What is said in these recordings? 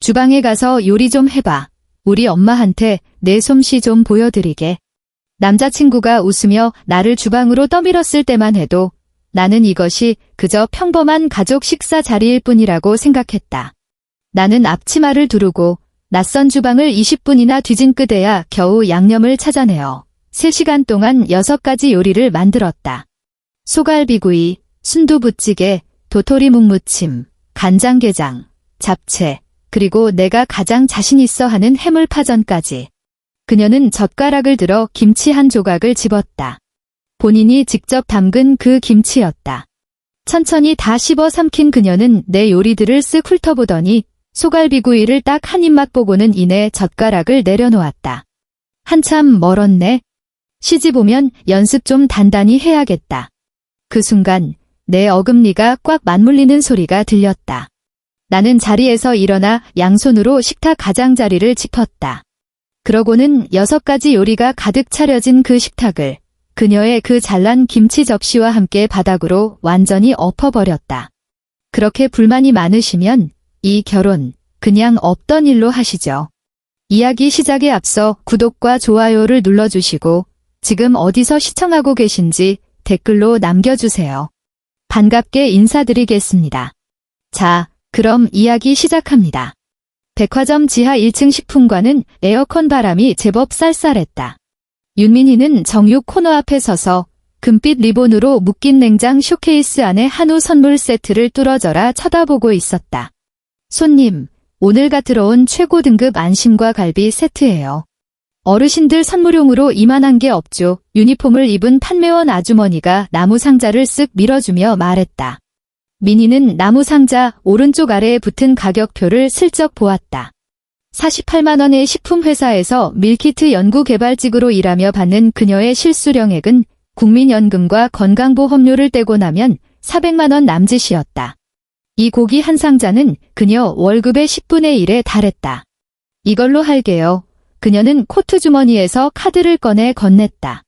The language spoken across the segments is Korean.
주방에 가서 요리 좀 해봐. 우리 엄마한테 내 솜씨 좀 보여드리게. 남자친구가 웃으며 나를 주방으로 떠밀었을 때만 해도 나는 이것이 그저 평범한 가족 식사 자리일 뿐이라고 생각했다. 나는 앞치마를 두르고 낯선 주방을 20분이나 뒤진 끝에야 겨우 양념을 찾아내어 3시간 동안 6가지 요리를 만들었다. 소갈비구이, 순두부찌개, 도토리 묵무침, 간장게장, 잡채, 그리고 내가 가장 자신 있어 하는 해물파전까지. 그녀는 젓가락을 들어 김치 한 조각을 집었다. 본인이 직접 담근 그 김치였다. 천천히 다 씹어 삼킨 그녀는 내 요리들을 쓱 훑어보더니 소갈비구이를 딱 한 입 맛보고는 이내 젓가락을 내려놓았다. 한참 멀었네. 시집 오면 연습 좀 단단히 해야겠다. 그 순간 내 어금니가 꽉 맞물리는 소리가 들렸다. 나는 자리에서 일어나 양손으로 식탁 가장자리를 짚었다. 그러고는 6가지 요리가 가득 차려진 그 식탁을 그녀의 그 잘난 김치 접시와 함께 바닥으로 완전히 엎어버렸다. 그렇게 불만이 많으시면 이 결혼 그냥 없던 일로 하시죠. 이야기 시작에 앞서 구독과 좋아요를 눌러주시고 지금 어디서 시청하고 계신지 댓글로 남겨주세요. 반갑게 인사드리겠습니다. 자, 그럼 이야기 시작합니다. 백화점 지하 1층 식품관은 에어컨 바람이 제법 쌀쌀했다. 윤민희는 정육 코너 앞에 서서 금빛 리본으로 묶인 냉장 쇼케이스 안에 한우 선물 세트를 뚫어져라 쳐다보고 있었다. 손님, 오늘 갓 들어온 최고 등급 안심과 갈비 세트예요. 어르신들 선물용으로 이만한 게 없죠. 유니폼을 입은 판매원 아주머니가 나무 상자를 쓱 밀어주며 말했다. 민희는 나무 상자 오른쪽 아래에 붙은 가격표를 슬쩍 보았다. 48만 원의 식품회사에서 밀키트 연구개발직으로 일하며 받는 그녀의 실수령액은 국민연금과 건강보험료를 떼고 나면 400만 원 남짓이었다. 이 고기 한 상자는 그녀 월급의 10분의 1에 달했다. 이걸로 할게요. 그녀는 코트 주머니에서 카드를 꺼내 건넸다.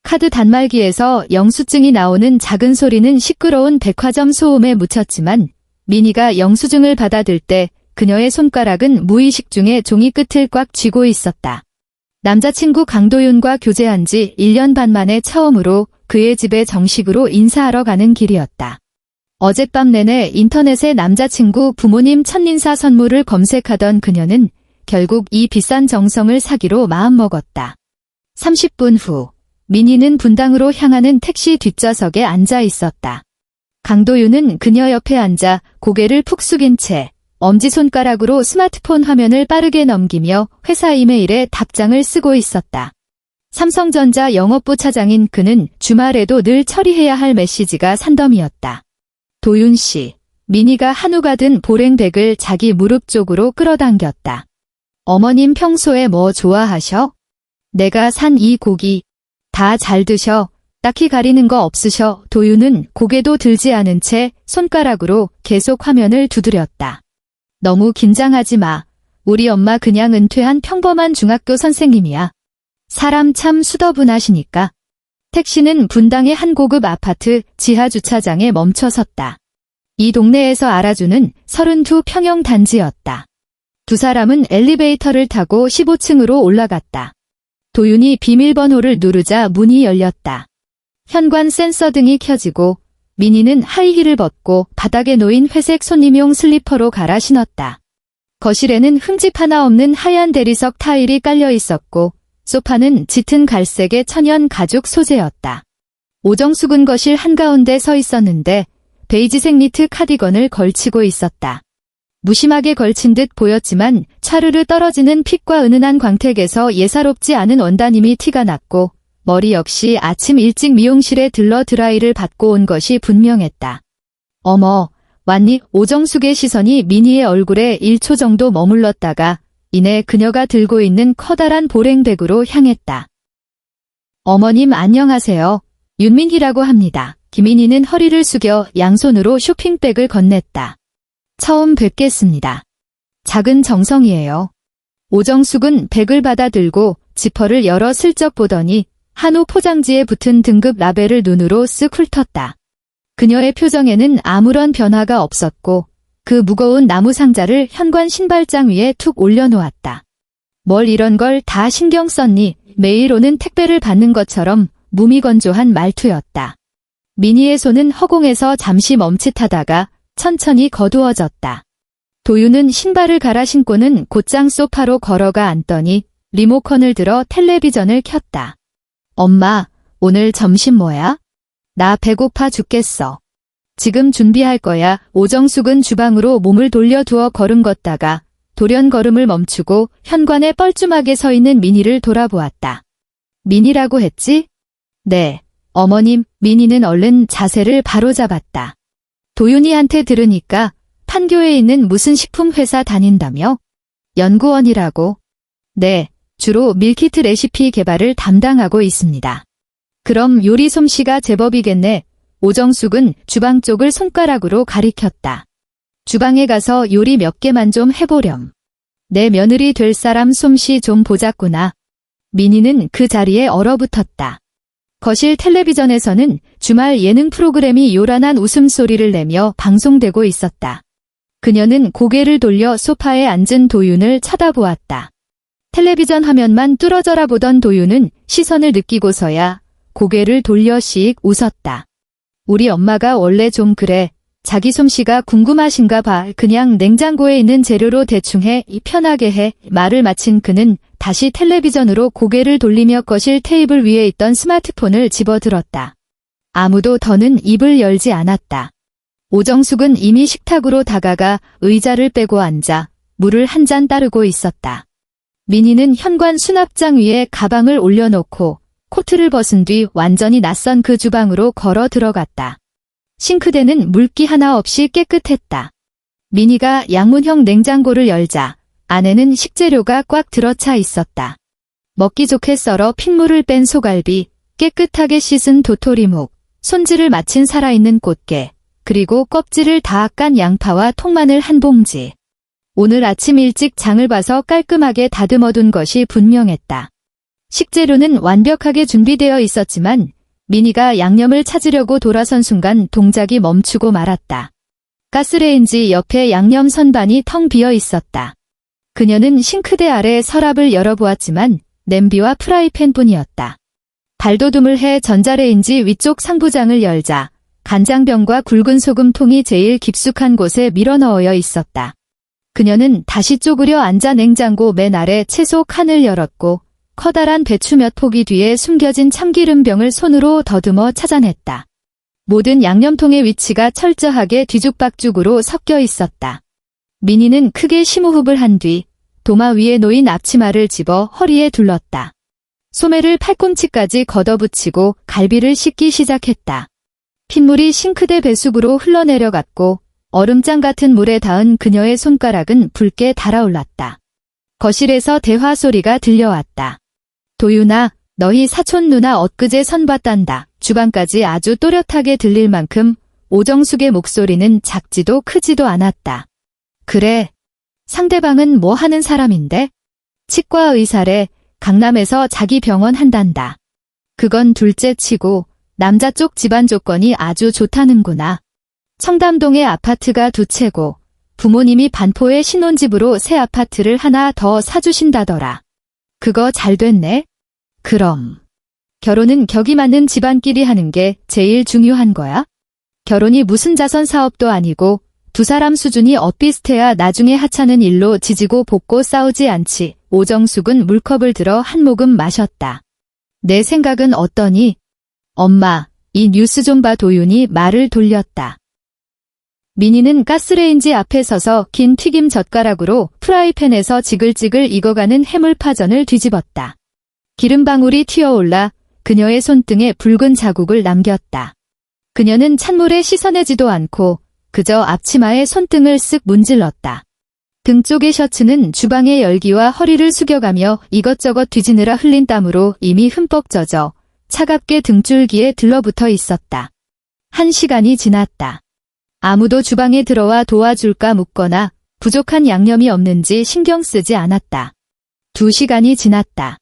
카드 단말기에서 영수증이 나오는 작은 소리는 시끄러운 백화점 소음에 묻혔지만 민희가 영수증을 받아들 때 그녀의 손가락은 무의식 중에 종이 끝을 꽉 쥐고 있었다. 남자친구 강도윤과 교제한 지 1년 반 만에 처음으로 그의 집에 정식으로 인사하러 가는 길이었다. 어젯밤 내내 인터넷에 남자친구 부모님 첫인사 선물을 검색하던 그녀는 결국 이 비싼 정성을 사기로 마음먹었다. 30분 후 민희는 분당으로 향하는 택시 뒷좌석에 앉아 있었다. 강도윤은 그녀 옆에 앉아 고개를 푹 숙인 채 엄지손가락으로 스마트폰 화면을 빠르게 넘기며 회사 이메일에 답장을 쓰고 있었다. 삼성전자 영업부 차장인 그는 주말에도 늘 처리해야 할 메시지가 산더미였다. 도윤 씨, 민희가 한우가 든 보랭백을 자기 무릎 쪽으로 끌어당겼다. 어머님 평소에 뭐 좋아하셔? 내가 산 이 고기 다 잘 드셔. 딱히 가리는 거 없으셔. 도윤은 고개도 들지 않은 채 손가락으로 계속 화면을 두드렸다. 너무 긴장하지 마. 우리 엄마 그냥 은퇴한 평범한 중학교 선생님이야. 사람 참 수더분하시니까. 택시는 분당의 한 고급 아파트 지하 주차장에 멈춰 섰다. 이 동네에서 알아주는 32평형 단지였다. 두 사람은 엘리베이터를 타고 15층으로 올라갔다. 도윤이 비밀번호를 누르자 문이 열렸다. 현관 센서 등이 켜지고 민희는 하이힐을 벗고 바닥에 놓인 회색 손님용 슬리퍼로 갈아 신었다. 거실에는 흠집 하나 없는 하얀 대리석 타일이 깔려 있었고 소파는 짙은 갈색의 천연 가죽 소재였다. 오정숙은 거실 한가운데 서 있었는데 베이지색 니트 카디건을 걸치고 있었다. 무심하게 걸친 듯 보였지만 차르르 떨어지는 핏과 은은한 광택에서 예사롭지 않은 원단임이 티가 났고 머리 역시 아침 일찍 미용실에 들러 드라이를 받고 온 것이 분명했다. 어머, 왔니? 오정숙의 시선이 민희의 얼굴에 1초 정도 머물렀다가 이내 그녀가 들고 있는 커다란 보랭백으로 향했다. 어머님 안녕하세요. 윤민희라고 합니다. 김민희는 허리를 숙여 양손으로 쇼핑백을 건넸다. 처음 뵙겠습니다. 작은 정성이에요. 오정숙은 백을 받아들고 지퍼를 열어 슬쩍 보더니 한우 포장지에 붙은 등급 라벨을 눈으로 쓱 훑었다. 그녀의 표정에는 아무런 변화가 없었고 그 무거운 나무 상자를 현관 신발장 위에 툭 올려놓았다. 뭘 이런 걸 다 신경 썼니? 매일 오는 택배를 받는 것처럼 무미건조한 말투였다. 미니의 손은 허공에서 잠시 멈칫하다가 천천히 거두어졌다. 도윤은 신발을 갈아 신고는 곧장 소파로 걸어가 앉더니 리모컨을 들어 텔레비전을 켰다. 엄마, 오늘 점심 뭐야? 나 배고파 죽겠어. 지금 준비할 거야. 오정숙은 주방으로 몸을 돌려두어 걸음 걷다가 돌연 걸음을 멈추고 현관에 뻘쭘하게 서 있는 미니를 돌아보았다. 미니라고 했지? 네, 어머님. 미니는 얼른 자세를 바로잡았다. 도윤이한테 들으니까 판교에 있는 무슨 식품회사 다닌다며? 연구원이라고? 네, 주로 밀키트 레시피 개발을 담당하고 있습니다. 그럼 요리 솜씨가 제법이겠네. 오정숙은 주방 쪽을 손가락으로 가리켰다. 주방에 가서 요리 몇 개만 좀 해보렴. 내 며느리 될 사람 솜씨 좀 보자꾸나. 미니는 그 자리에 얼어붙었다. 거실 텔레비전에서는 주말 예능 프로그램이 요란한 웃음소리를 내며 방송되고 있었다. 그녀는 고개를 돌려 소파에 앉은 도윤을 쳐다보았다. 텔레비전 화면만 뚫어져라 보던 도윤은 시선을 느끼고서야 고개를 돌려 씩 웃었다. 우리 엄마가 원래 좀 그래. 자기 솜씨가 궁금하신가 봐. 그냥 냉장고에 있는 재료로 대충 해. 편하게 해. 말을 마친 그는 다시 텔레비전으로 고개를 돌리며 거실 테이블 위에 있던 스마트폰을 집어들었다. 아무도 더는 입을 열지 않았다. 오정숙은 이미 식탁으로 다가가 의자를 빼고 앉아 물을 한 잔 따르고 있었다. 미니는 현관 수납장 위에 가방을 올려놓고 코트를 벗은 뒤 완전히 낯선 그 주방으로 걸어 들어갔다. 싱크대는 물기 하나 없이 깨끗했다. 미니가 양문형 냉장고를 열자 안에는 식재료가 꽉 들어차 있었다. 먹기 좋게 썰어 핏물을 뺀 소갈비, 깨끗하게 씻은 도토리묵, 손질을 마친 살아있는 꽃게, 그리고 껍질을 다 깐 양파와 통마늘 한 봉지. 오늘 아침 일찍 장을 봐서 깔끔하게 다듬어둔 것이 분명했다. 식재료는 완벽하게 준비되어 있었지만 미니가 양념을 찾으려고 돌아선 순간 동작이 멈추고 말았다. 가스레인지 옆에 양념 선반이 텅 비어 있었다. 그녀는 싱크대 아래 서랍을 열어보았지만 냄비와 프라이팬뿐이었다. 발돋움을 해 전자레인지 위쪽 상부장을 열자 간장병과 굵은 소금통이 제일 깊숙한 곳에 밀어넣어 있었다. 그녀는 다시 쪼그려 앉아 냉장고 맨 아래 채소 칸을 열었고 커다란 배추 몇 포기 뒤에 숨겨진 참기름병을 손으로 더듬어 찾아냈다. 모든 양념통의 위치가 철저하게 뒤죽박죽으로 섞여 있었다. 미니는 크게 심호흡을 한 뒤 도마 위에 놓인 앞치마를 집어 허리에 둘렀다. 소매를 팔꿈치까지 걷어붙이고 갈비를 씻기 시작했다. 핏물이 싱크대 배수구로 흘러내려갔고 얼음장 같은 물에 닿은 그녀의 손가락은 붉게 달아올랐다. 거실에서 대화 소리가 들려왔다. 도윤아, 너희 사촌 누나 엊그제 선봤단다. 주방까지 아주 또렷하게 들릴 만큼 오정숙의 목소리는 작지도 크지도 않았다. 그래. 상대방은 뭐 하는 사람인데? 치과 의사래. 강남에서 자기 병원 한단다. 그건 둘째 치고 남자 쪽 집안 조건이 아주 좋다는구나. 청담동에 아파트가 2채고 부모님이 반포의 신혼집으로 새 아파트를 하나 더 사주신다더라. 그거 잘 됐네? 그럼. 결혼은 격이 맞는 집안끼리 하는 게 제일 중요한 거야? 결혼이 무슨 자선 사업도 아니고 두 사람 수준이 엇비슷해야 나중에 하찮은 일로 지지고 볶고 싸우지 않지. 오정숙은 물컵을 들어 한 모금 마셨다. 내 생각은 어떠니? 엄마, 이 뉴스 좀 봐. 도윤이 말을 돌렸다. 미니는 가스레인지 앞에 서서 긴 튀김 젓가락으로 프라이팬에서 지글지글 익어가는 해물파전을 뒤집었다. 기름방울이 튀어올라 그녀의 손등에 붉은 자국을 남겼다. 그녀는 찬물에 씻어내지도 않고 그저 앞치마에 손등을 쓱 문질렀다. 등 쪽의 셔츠는 주방의 열기와 허리를 숙여가며 이것저것 뒤지느라 흘린 땀으로 이미 흠뻑 젖어 차갑게 등줄기에 들러붙어 있었다. 1시간이 지났다. 아무도 주방에 들어와 도와줄까 묻거나 부족한 양념이 없는지 신경 쓰지 않았다. 2시간이 지났다.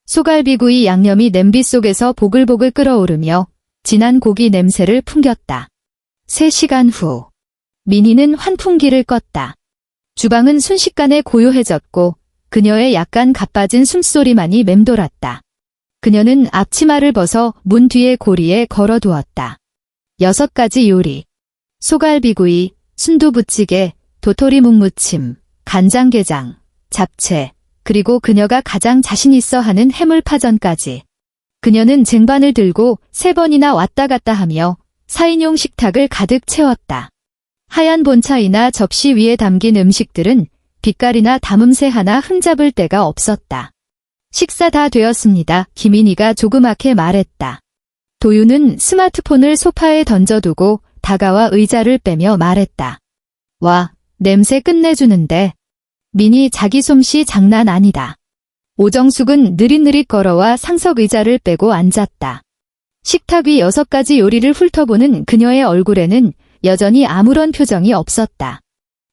소갈비구이 양념이 냄비 속에서 보글보글 끓어오르며 진한 고기 냄새를 풍겼다. 3시간 후. 민희는 환풍기를 껐다. 주방은 순식간에 고요해졌고 그녀의 약간 가빠진 숨소리만이 맴돌았다. 그녀는 앞치마를 벗어 문 뒤의 고리에 걸어두었다. 6가지 요리. 소갈비구이, 순두부찌개, 도토리 묵무침, 간장게장, 잡채, 그리고 그녀가 가장 자신 있어 하는 해물파전까지. 그녀는 쟁반을 들고 3번이나 왔다 갔다 하며 4인용 식탁을 가득 채웠다. 하얀 본차이나 접시 위에 담긴 음식들은 빛깔이나 담음새 하나 흠잡을 데가 없었다. 식사 다 되었습니다. 김인희가 조그맣게 말했다. 도윤은 스마트폰을 소파에 던져두고 다가와 의자를 빼며 말했다. 와, 냄새 끝내주는데. 민희 자기 솜씨 장난 아니다. 오정숙은 느릿느릿 걸어와 상석 의자를 빼고 앉았다. 식탁 위 6가지 요리를 훑어보는 그녀의 얼굴에는 여전히 아무런 표정이 없었다.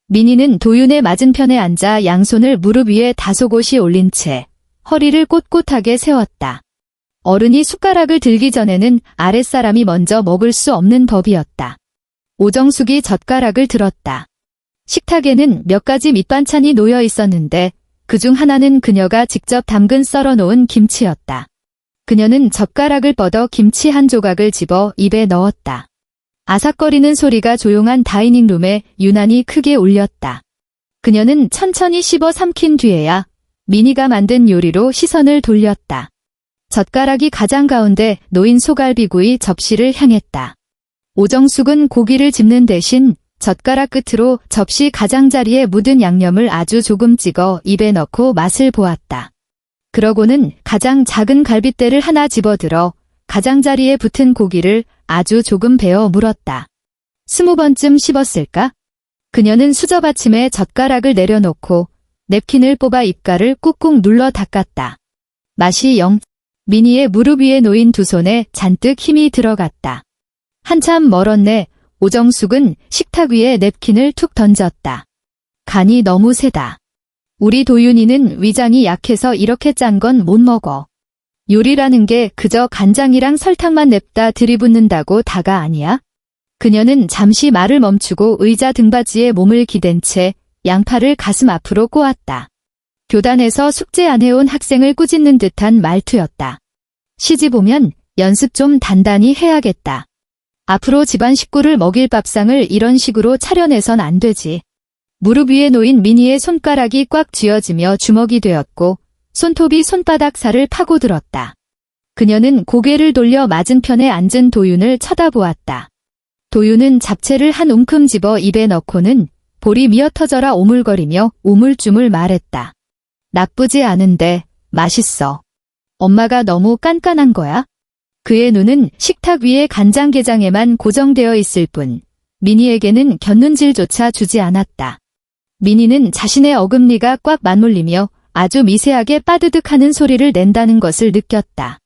민희는 도윤의 맞은편에 앉아 양손을 무릎 위에 다소곳이 올린 채 허리를 꼿꼿하게 세웠다. 어른이 숟가락을 들기 전에는 아랫사람이 먼저 먹을 수 없는 법이었다. 오정숙이 젓가락을 들었다. 식탁에는 몇 가지 밑반찬이 놓여 있었는데 그중 하나는 그녀가 직접 담근 썰어놓은 김치였다. 그녀는 젓가락을 뻗어 김치 한 조각을 집어 입에 넣었다. 아삭거리는 소리가 조용한 다이닝룸에 유난히 크게 울렸다. 그녀는 천천히 씹어 삼킨 뒤에야 민희가 만든 요리로 시선을 돌렸다. 젓가락이 가장 가운데 놓인 소갈비구이 접시를 향했다. 오정숙은 고기를 집는 대신 젓가락 끝으로 접시 가장자리에 묻은 양념을 아주 조금 찍어 입에 넣고 맛을 보았다. 그러고는 가장 작은 갈빗대를 하나 집어들어 가장자리에 붙은 고기를 아주 조금 베어 물었다. 20번쯤 씹었을까? 그녀는 수저받침에 젓가락을 내려놓고 냅킨을 뽑아 입가를 꾹꾹 눌러 닦았다. 맛이 영. 민희의 무릎 위에 놓인 두 손에 잔뜩 힘이 들어갔다. 한참 멀었네. 오정숙은 식탁 위에 냅킨을 툭 던졌다. 간이 너무 세다. 우리 도윤이는 위장이 약해서 이렇게 짠 건 못 먹어. 요리라는 게 그저 간장이랑 설탕만 냅다 들이붓는다고 다가 아니야? 그녀는 잠시 말을 멈추고 의자 등받이에 몸을 기댄 채 양팔을 가슴 앞으로 꼬았다. 교단에서 숙제 안 해온 학생을 꾸짖는 듯한 말투였다. 시집 오면 연습 좀 단단히 해야겠다. 앞으로 집안 식구를 먹일 밥상을 이런 식으로 차려내선 안 되지. 무릎 위에 놓인 민희의 손가락이 꽉 쥐어지며 주먹이 되었고 손톱이 손바닥 살을 파고들었다. 그녀는 고개를 돌려 맞은편에 앉은 도윤을 쳐다보았다. 도윤은 잡채를 한 움큼 집어 입에 넣고는 볼이 미어터져라 오물거리며 우물쭈물 말했다. 나쁘지 않은데 맛있어. 엄마가 너무 깐깐한 거야? 그의 눈은 식탁 위의 간장게장에만 고정되어 있을 뿐 민희에게는 곁눈질조차 주지 않았다. 민희는 자신의 어금니가 꽉 맞물리며 아주 미세하게 빠드득하는 소리를 낸다는 것을 느꼈다.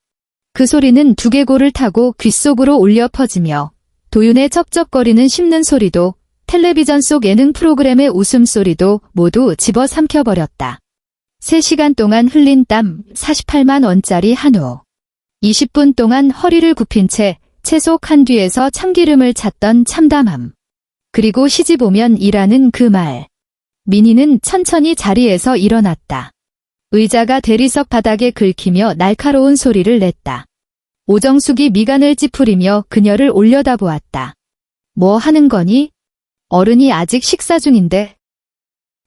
그 소리는 두개골을 타고 귓속으로 울려 퍼지며 도윤의 쩍쩍거리는 씹는 소리도 텔레비전 속 예능 프로그램의 웃음소리도 모두 집어삼켜버렸다. 3시간 동안 흘린 땀 48만 원짜리 한우. 20분 동안 허리를 굽힌 채 채소 칸 뒤에서 참기름을 찾던 참담함. 그리고 시집 오면 일하는 그 말. 민희는 천천히 자리에서 일어났다. 의자가 대리석 바닥에 긁히며 날카로운 소리를 냈다. 오정숙이 미간을 찌푸리며 그녀를 올려다보았다. 뭐 하는 거니? 어른이 아직 식사 중인데.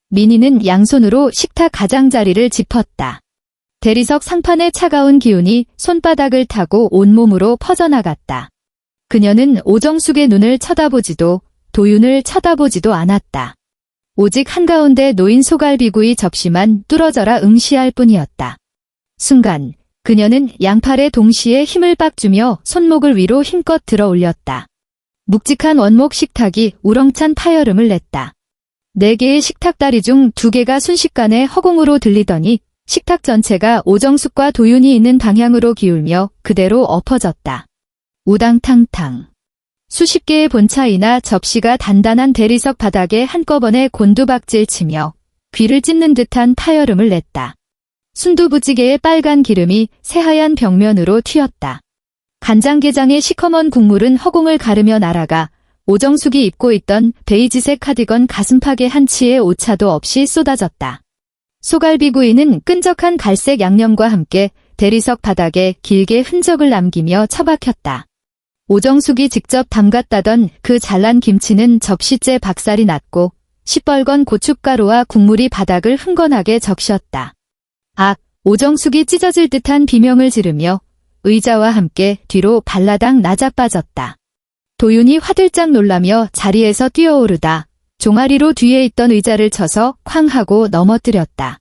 민희는 양손으로 식탁 가장자리를 짚었다. 대리석 상판의 차가운 기운이 손바닥을 타고 온몸으로 퍼져나갔다. 그녀는 오정숙의 눈을 쳐다보지도 도윤을 쳐다보지도 않았다. 오직 한가운데 놓인 소갈비구이 접시만 뚫어져라 응시할 뿐이었다. 순간 그녀는 양팔에 동시에 힘을 빡 주며 손목을 위로 힘껏 들어 올렸다. 묵직한 원목 식탁이 우렁찬 파열음을 냈다. 4개의 식탁다리 중 2개가 순식간에 허공으로 들리더니 식탁 전체가 오정숙과 도윤이 있는 방향으로 기울며 그대로 엎어졌다. 우당탕탕. 수십 개의 본차이나 접시가 단단한 대리석 바닥에 한꺼번에 곤두박질 치며 귀를 찢는 듯한 파열음을 냈다. 순두부찌개의 빨간 기름이 새하얀 벽면으로 튀었다. 간장게장의 시커먼 국물은 허공을 가르며 날아가 오정숙이 입고 있던 베이지색 카디건 가슴팍에 한 치의 오차도 없이 쏟아졌다. 소갈비구이는 끈적한 갈색 양념과 함께 대리석 바닥에 길게 흔적을 남기며 처박혔다. 오정숙이 직접 담갔다던 그 잘난 김치는 접시째 박살이 났고 시뻘건 고춧가루와 국물이 바닥을 흥건하게 적셨다. 악! 오정숙이 찢어질 듯한 비명을 지르며 의자와 함께 뒤로 발라당 나자빠졌다. 도윤이 화들짝 놀라며 자리에서 뛰어오르다 종아리로 뒤에 있던 의자를 쳐서 쾅 하고 넘어뜨렸다.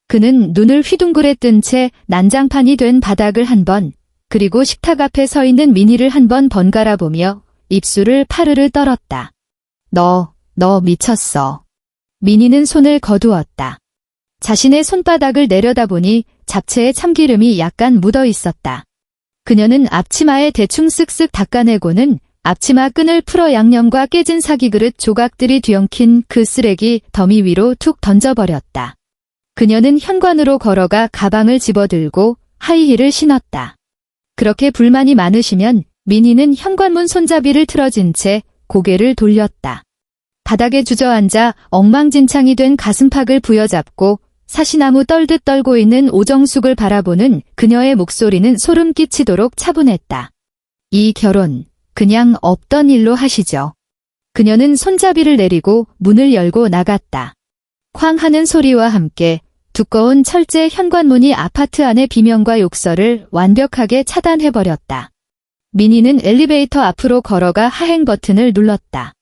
그는 눈을 휘둥그레 뜬 채 난장판이 된 바닥을 한 번, 그리고 식탁 앞에 서 있는 민희를 한 번 번갈아 보며 입술을 파르르 떨었다. 너 미쳤어. 민희는 손을 거두었다. 자신의 손바닥을 내려다보니 잡채에 참기름이 약간 묻어 있었다. 그녀는 앞치마에 대충 쓱쓱 닦아내고는 앞치마 끈을 풀어 양념과 깨진 사기그릇 조각들이 뒤엉킨 그 쓰레기 더미 위로 툭 던져버렸다. 그녀는 현관으로 걸어가 가방을 집어들고 하이힐을 신었다. 그렇게 불만이 많으시면 민희는 현관문 손잡이를 틀어진 채 고개를 돌렸다. 바닥에 주저앉아 엉망진창이 된 가슴팍을 부여잡고 사시나무 떨듯 떨고 있는 오정숙을 바라보는 그녀의 목소리는 소름 끼치도록 차분했다. 이 결혼 그냥 없던 일로 하시죠. 그녀는 손잡이를 내리고 문을 열고 나갔다. 쾅 하는 소리와 함께 두꺼운 철제 현관문이 아파트 안의 비명과 욕설을 완벽하게 차단해버렸다. 민희는 엘리베이터 앞으로 걸어가 하행 버튼을 눌렀다.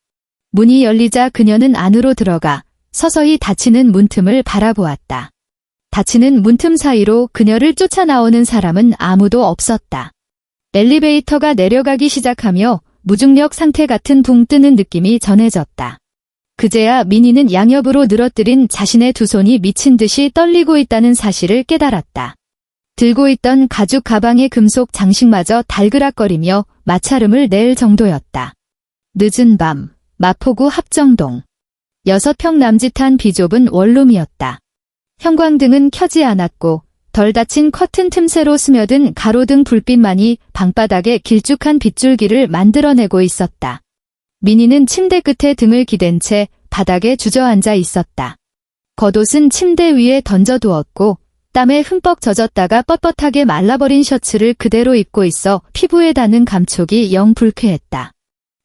문이 열리자 그녀는 안으로 들어가 서서히 닫히는 문틈을 바라보았다. 닫히는 문틈 사이로 그녀를 쫓아나오는 사람은 아무도 없었다. 엘리베이터가 내려가기 시작하며 무중력 상태 같은 붕 뜨는 느낌이 전해졌다. 그제야 민희는 양옆으로 늘어뜨린 자신의 두 손이 미친 듯이 떨리고 있다는 사실을 깨달았다. 들고 있던 가죽 가방의 금속 장식마저 달그락거리며 마찰음을 낼 정도였다. 늦은 밤, 마포구 합정동. 6평 남짓한 비좁은 원룸이었다. 형광등은 켜지 않았고 덜 닫힌 커튼 틈새로 스며든 가로등 불빛만이 방바닥에 길쭉한 빗줄기를 만들어내고 있었다. 민희는 침대 끝에 등을 기댄 채 바닥에 주저앉아 있었다. 겉옷은 침대 위에 던져두었고 땀에 흠뻑 젖었다가 뻣뻣하게 말라버린 셔츠를 그대로 입고 있어 피부에 닿는 감촉이 영 불쾌했다.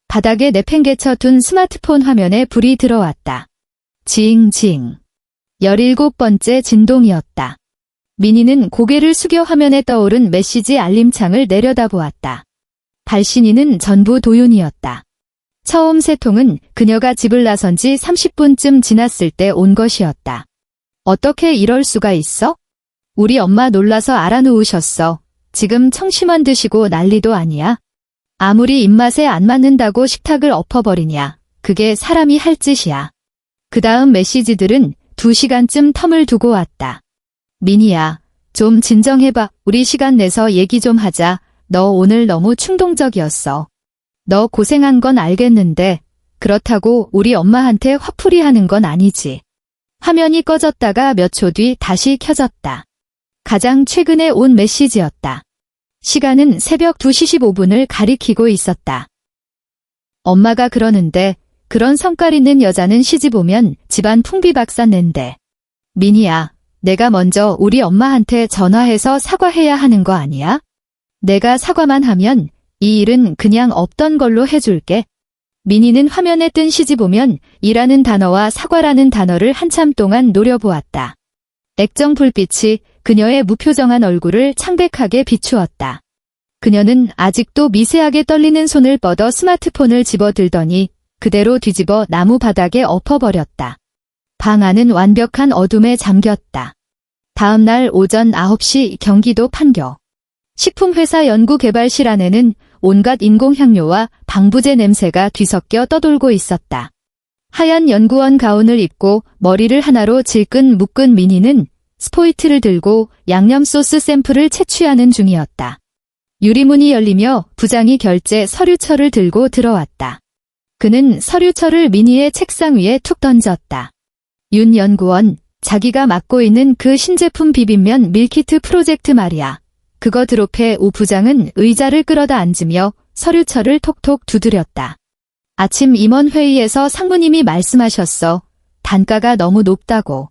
바닥에 내팽개쳐 둔 스마트폰 화면에 불이 들어왔다. 징징. 17번째 진동이었다. 민희는 고개를 숙여 화면에 떠오른 메시지 알림창을 내려다보았다. 발신인은 전부 도윤이었다. 처음 세 통은 그녀가 집을 나선 지 30분쯤 지났을 때 온 것이었다. 어떻게 이럴 수가 있어? 우리 엄마 놀라서 알아누우셨어. 지금 청심환 드시고 난리도 아니야. 아무리 입맛에 안 맞는다고 식탁을 엎어버리냐. 그게 사람이 할 짓이야. 그 다음 메시지들은 2시간쯤 텀을 두고 왔다. 민희야, 좀 진정해봐. 우리 시간 내서 얘기 좀 하자. 너 오늘 너무 충동적이었어. 너 고생한 건 알겠는데 그렇다고 우리 엄마한테 화풀이 하는 건 아니지. 화면이 꺼졌다가 몇 초 뒤 다시 켜졌다. 가장 최근에 온 메시지였다. 시간은 새벽 2시 15분을 가리키고 있었다. 엄마가 그러는데 그런 성깔 있는 여자는 시집 오면 집안 풍비박산 낸대. 민희야, 내가 먼저 우리 엄마한테 전화해서 사과해야 하는 거 아니야? 내가 사과만 하면 이 일은 그냥 없던 걸로 해줄게. 민희는 화면에 뜬 시집 오면 이라는 단어와 사과라는 단어를 한참 동안 노려보았다. 액정 불빛이 그녀의 무표정한 얼굴을 창백하게 비추었다. 그녀는 아직도 미세하게 떨리는 손을 뻗어 스마트폰을 집어들더니 그대로 뒤집어 나무 바닥에 엎어버렸다. 방 안은 완벽한 어둠에 잠겼다. 다음 날 오전 9시 경기도 판교. 식품회사 연구개발실 안에는 온갖 인공향료와 방부제 냄새가 뒤섞여 떠돌고 있었다. 하얀 연구원 가운을 입고 머리를 하나로 질끈 묶은 민희는 스포이트를 들고 양념 소스 샘플을 채취하는 중이었다. 유리문이 열리며 부장이 결제 서류철을 들고 들어왔다. 그는 서류철을 민희의 책상 위에 툭 던졌다. 윤 연구원, 자기가 맡고 있는 그 신제품 비빔면 밀키트 프로젝트 말이야. 그거 드롭해. 오 부장은 의자를 끌어다 앉으며 서류철을 톡톡 두드렸다. 아침 임원회의에서 상무님이 말씀하셨어. 단가가 너무 높다고.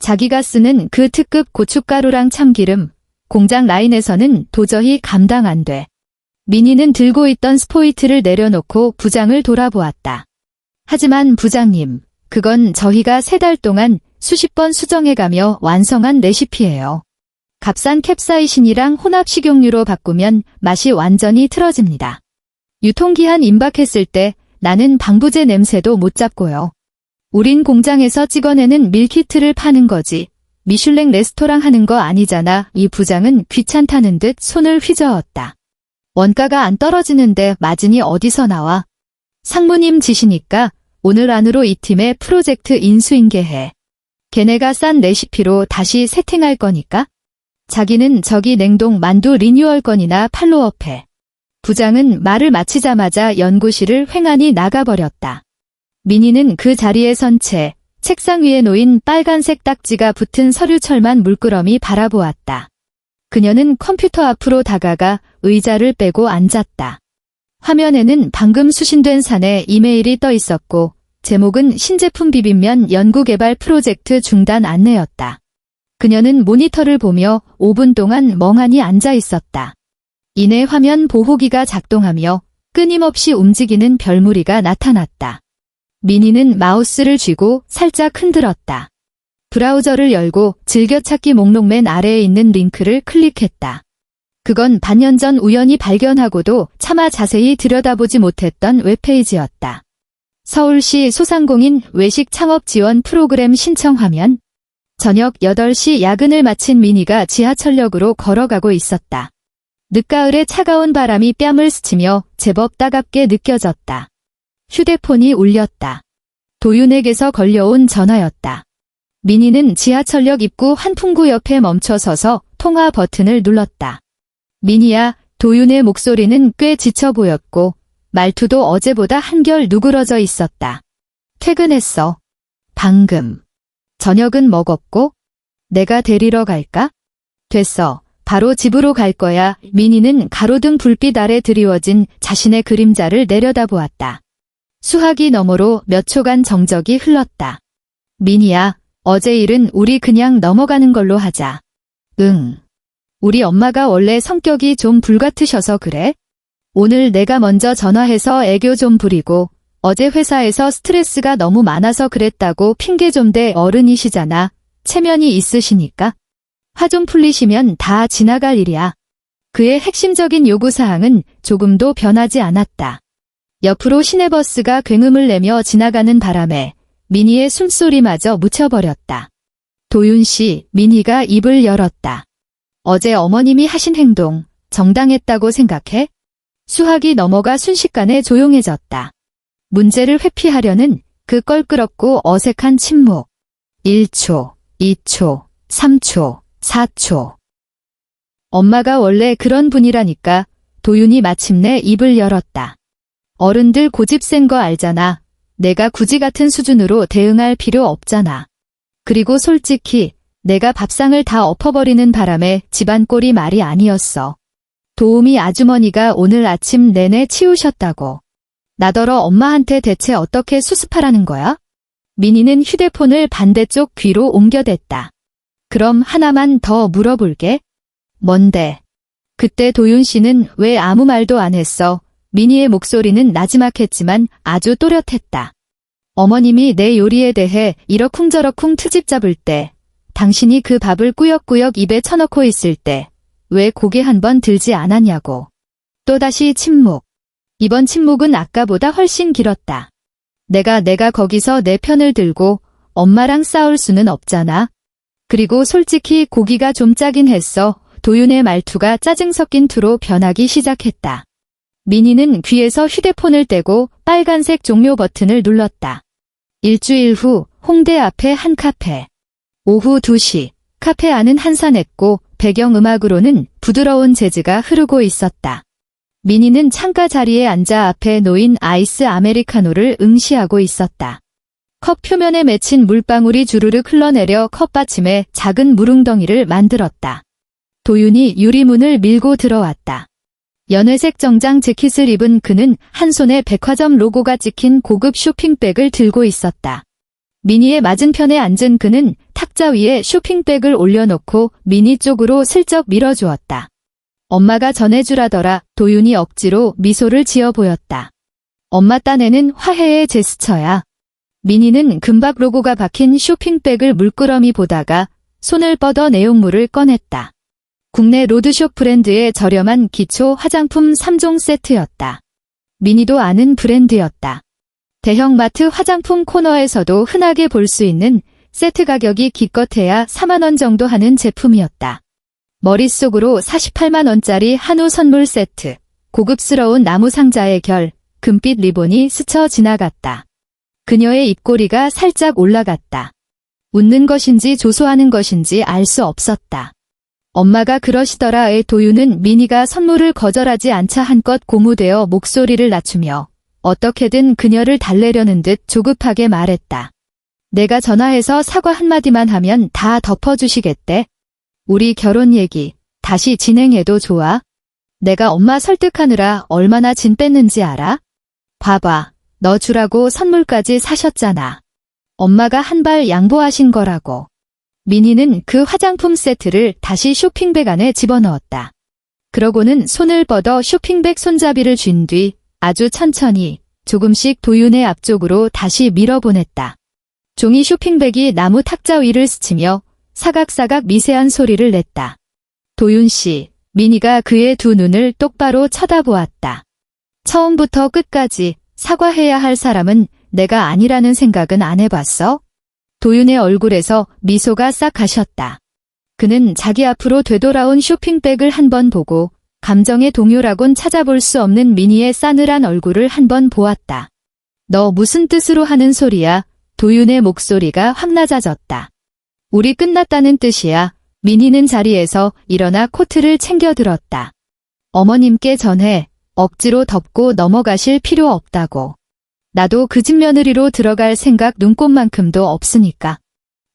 자기가 쓰는 그 특급 고춧가루랑 참기름, 공장 라인에서는 도저히 감당 안 돼. 민희는 들고 있던 스포이트를 내려놓고 부장을 돌아보았다. 하지만 부장님, 그건 저희가 3달 동안 수십 번 수정해가며 완성한 레시피예요. 값싼 캡사이신이랑 혼합 식용유로 바꾸면 맛이 완전히 틀어집니다. 유통기한 임박했을 때 나는 방부제 냄새도 못 잡고요. 우린 공장에서 찍어내는 밀키트를 파는 거지. 미슐랭 레스토랑 하는 거 아니잖아. 이 부장은 귀찮다는 듯 손을 휘저었다. 원가가 안 떨어지는데 마진이 어디서 나와? 상무님 지시니까 오늘 안으로 이 팀의 프로젝트 인수인계해. 걔네가 싼 레시피로 다시 세팅할 거니까? 자기는 저기 냉동 만두 리뉴얼 건이나 팔로업해. 부장은 말을 마치자마자 연구실을 횡하니 나가버렸다. 민희는 그 자리에 선 채 책상 위에 놓인 빨간색 딱지가 붙은 서류철만 물끄러미 바라보았다. 그녀는 컴퓨터 앞으로 다가가 의자를 빼고 앉았다. 화면에는 방금 수신된 사내 이메일이 떠 있었고 제목은 신제품 비빔면 연구개발 프로젝트 중단 안내였다. 그녀는 모니터를 보며 5분 동안 멍하니 앉아 있었다. 이내 화면 보호기가 작동하며 끊임없이 움직이는 별무리가 나타났다. 민희는 마우스를 쥐고 살짝 흔들었다. 브라우저를 열고 즐겨찾기 목록 맨 아래에 있는 링크를 클릭했다. 그건 반년 전 우연히 발견하고도 차마 자세히 들여다보지 못했던 웹페이지였다. 서울시 소상공인 외식 창업 지원 프로그램 신청 화면. 저녁 8시 야근을 마친 민희가 지하철역으로 걸어가고 있었다. 늦가을의 차가운 바람이 뺨을 스치며 제법 따갑게 느껴졌다. 휴대폰이 울렸다. 도윤에게서 걸려온 전화였다. 민희는 지하철역 입구 환풍구 옆에 멈춰 서서 통화 버튼을 눌렀다. 민희야, 도윤의 목소리는 꽤 지쳐 보였고 말투도 어제보다 한결 누그러져 있었다. 퇴근했어. 방금. 저녁은 먹었고? 내가 데리러 갈까? 됐어. 바로 집으로 갈 거야. 민희는 가로등 불빛 아래 드리워진 자신의 그림자를 내려다보았다. 수화기 너머로 몇 초간 정적이 흘렀다. 민희야, 어제 일은 우리 그냥 넘어가는 걸로 하자. 응. 우리 엄마가 원래 성격이 좀 불같으셔서 그래? 오늘 내가 먼저 전화해서 애교 좀 부리고 어제 회사에서 스트레스가 너무 많아서 그랬다고 핑계 좀 대. 어른이시잖아. 체면이 있으시니까. 화 좀 풀리시면 다 지나갈 일이야. 그의 핵심적인 요구사항은 조금도 변하지 않았다. 옆으로 시내버스가 굉음을 내며 지나가는 바람에 민희의 숨소리마저 묻혀버렸다. 도윤씨, 민희가 입을 열었다. 어제 어머님이 하신 행동, 정당했다고 생각해? 수학이 넘어가 순식간에 조용해졌다. 문제를 회피하려는 그 껄끄럽고 어색한 침묵. 1초, 2초, 3초, 4초. 엄마가 원래 그런 분이라니까. 도윤이 마침내 입을 열었다. 어른들 고집 센 거 알잖아. 내가 굳이 같은 수준으로 대응할 필요 없잖아. 그리고 솔직히 내가 밥상을 다 엎어버리는 바람에 집안 꼴이 말이 아니었어. 도우미 아주머니가 오늘 아침 내내 치우셨다고. 나더러 엄마한테 대체 어떻게 수습하라는 거야? 민희는 휴대폰을 반대쪽 귀로 옮겨댔다. 그럼 하나만 더 물어볼게. 뭔데? 그때 도윤 씨는 왜 아무 말도 안 했어? 민희의 목소리는 나지막했지만 아주 또렷했다. 어머님이 내 요리에 대해 이러쿵저러쿵 트집 잡을 때, 당신이 그 밥을 꾸역꾸역 입에 쳐넣고 있을 때, 왜 고개 한 번 들지 않았냐고. 또다시 침묵. 이번 침묵은 아까보다 훨씬 길었다. 내가 거기서 내 편을 들고 엄마랑 싸울 수는 없잖아. 그리고 솔직히 고기가 좀 짜긴 했어. 도윤의 말투가 짜증 섞인 투로 변하기 시작했다. 민희는 귀에서 휴대폰을 떼고 빨간색 종료 버튼을 눌렀다. 일주일 후 홍대 앞의 한 카페. 오후 2시 카페 안은 한산했고 배경음악으로는 부드러운 재즈가 흐르고 있었다. 민희는 창가 자리에 앉아 앞에 놓인 아이스 아메리카노를 응시하고 있었다. 컵 표면에 맺힌 물방울이 주르륵 흘러내려 컵받침에 작은 물웅덩이를 만들었다. 도윤이 유리문을 밀고 들어왔다. 연회색 정장 재킷을 입은 그는 한 손에 백화점 로고가 찍힌 고급 쇼핑백을 들고 있었다. 미니의 맞은편에 앉은 그는 탁자 위에 쇼핑백을 올려놓고 미니 쪽으로 슬쩍 밀어주었다. 엄마가 전해주라더라. 도윤이 억지로 미소를 지어 보였다. 엄마 딴에는 화해의 제스처야. 미니는 금박 로고가 박힌 쇼핑백을 물끄러미 보다가 손을 뻗어 내용물을 꺼냈다. 국내 로드숍 브랜드의 저렴한 기초 화장품 3종 세트였다. 미니도 아는 브랜드였다. 대형마트 화장품 코너에서도 흔하게 볼 수 있는 세트 가격이 기껏해야 4만 원 정도 하는 제품이었다. 머릿속으로 48만 원짜리 한우 선물 세트, 고급스러운 나무 상자의 결, 금빛 리본이 스쳐 지나갔다. 그녀의 입꼬리가 살짝 올라갔다. 웃는 것인지 조소하는 것인지 알 수 없었다. 엄마가 그러시더라의 도윤은 미니가 선물을 거절하지 않자 한껏 고무되어 목소리를 낮추며 어떻게든 그녀를 달래려는 듯 조급하게 말했다. 내가 전화해서 사과 한마디만 하면 다 덮어주시겠대? 우리 결혼 얘기 다시 진행해도 좋아? 내가 엄마 설득하느라 얼마나 진 뺐는지 알아? 봐봐, 너 주라고 선물까지 사셨잖아. 엄마가 한 발 양보하신 거라고. 미니는 그 화장품 세트를 다시 쇼핑백 안에 집어넣었다. 그러고는 손을 뻗어 쇼핑백 손잡이를 쥔 뒤 아주 천천히 조금씩 도윤의 앞쪽으로 다시 밀어보냈다. 종이 쇼핑백이 나무 탁자 위를 스치며 사각사각 미세한 소리를 냈다. 도윤 씨, 미니가 그의 두 눈을 똑바로 쳐다보았다. 처음부터 끝까지 사과해야 할 사람은 내가 아니라는 생각은 안 해봤어? 도윤의 얼굴에서 미소가 싹 가셨다. 그는 자기 앞으로 되돌아온 쇼핑백을 한번 보고 감정의 동요라곤 찾아볼 수 없는 미니의 싸늘한 얼굴을 한번 보았다. 너 무슨 뜻으로 하는 소리야? 도윤의 목소리가 확 낮아졌다. 우리 끝났다는 뜻이야. 미니는 자리에서 일어나 코트를 챙겨 들었다. 어머님께 전해. 억지로 덮고 넘어가실 필요 없다고. 나도 그 집 며느리로 들어갈 생각 눈꼽만큼도 없으니까.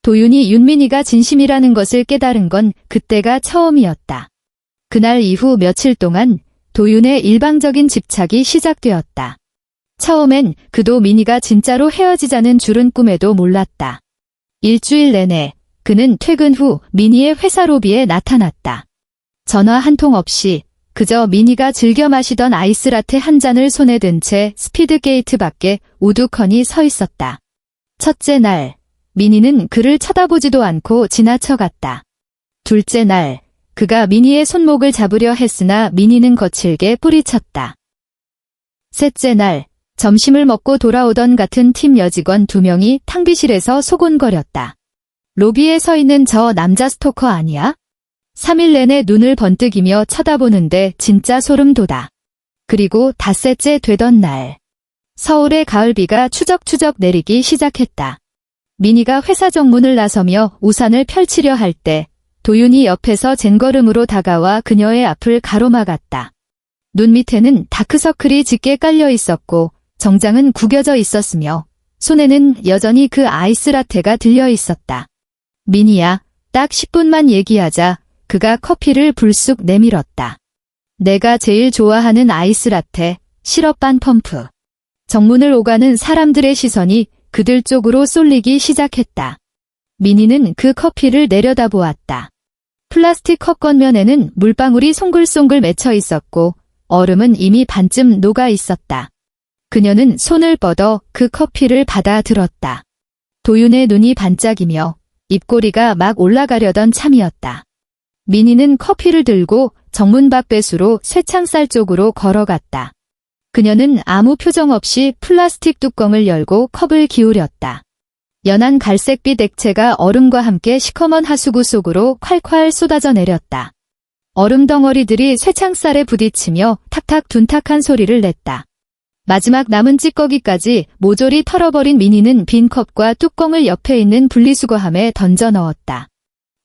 도윤이 윤민이가 진심이라는 것을 깨달은 건 그때가 처음이었다. 그날 이후 며칠 동안 도윤의 일방적인 집착이 시작되었다. 처음엔 그도 미니가 진짜로 헤어지자는 줄은 꿈에도 몰랐다. 일주일 내내 그는 퇴근 후 미니의 회사 로비에 나타났다. 전화 한 통 없이 그저 미니가 즐겨 마시던 아이스라테 한 잔을 손에 든 채 스피드게이트 밖에 우두커니 서 있었다. 첫째 날, 미니는 그를 쳐다보지도 않고 지나쳐갔다. 둘째 날, 그가 미니의 손목을 잡으려 했으나 미니는 거칠게 뿌리쳤다. 셋째 날, 점심을 먹고 돌아오던 같은 팀 여직원 2명이 탕비실에서 소곤거렸다. 로비에 서 있는 저 남자 스토커 아니야? 3일 내내 눈을 번뜩이며 쳐다보는데 진짜 소름 돋아. 그리고 닷새째 되던 날, 서울의 가을비가 추적추적 내리기 시작했다. 미니가 회사 정문을 나서며 우산을 펼치려 할 때 도윤이 옆에서 젠걸음으로 다가와 그녀의 앞을 가로막았다. 눈 밑에는 다크서클이 짙게 깔려 있었고 정장은 구겨져 있었으며 손에는 여전히 그 아이스라테가 들려 있었다. 미니야, 딱 10분만 얘기하자. 그가 커피를 불쑥 내밀었다. 내가 제일 좋아하는 아이스라테, 시럽반 펌프. 정문을 오가는 사람들의 시선이 그들 쪽으로 쏠리기 시작했다. 미니는 그 커피를 내려다보았다. 플라스틱 컵 겉면에는 물방울이 송글송글 맺혀 있었고 얼음은 이미 반쯤 녹아 있었다. 그녀는 손을 뻗어 그 커피를 받아 들었다. 도윤의 눈이 반짝이며 입꼬리가 막 올라가려던 참이었다. 미니는 커피를 들고 정문 밖 배수로 쇠창살 쪽으로 걸어갔다. 그녀는 아무 표정 없이 플라스틱 뚜껑을 열고 컵을 기울였다. 연한 갈색빛 액체가 얼음과 함께 시커먼 하수구 속으로 콸콸 쏟아져 내렸다. 얼음 덩어리들이 쇠창살에 부딪히며 탁탁 둔탁한 소리를 냈다. 마지막 남은 찌꺼기까지 모조리 털어버린 미니는 빈 컵과 뚜껑을 옆에 있는 분리수거함에 던져 넣었다.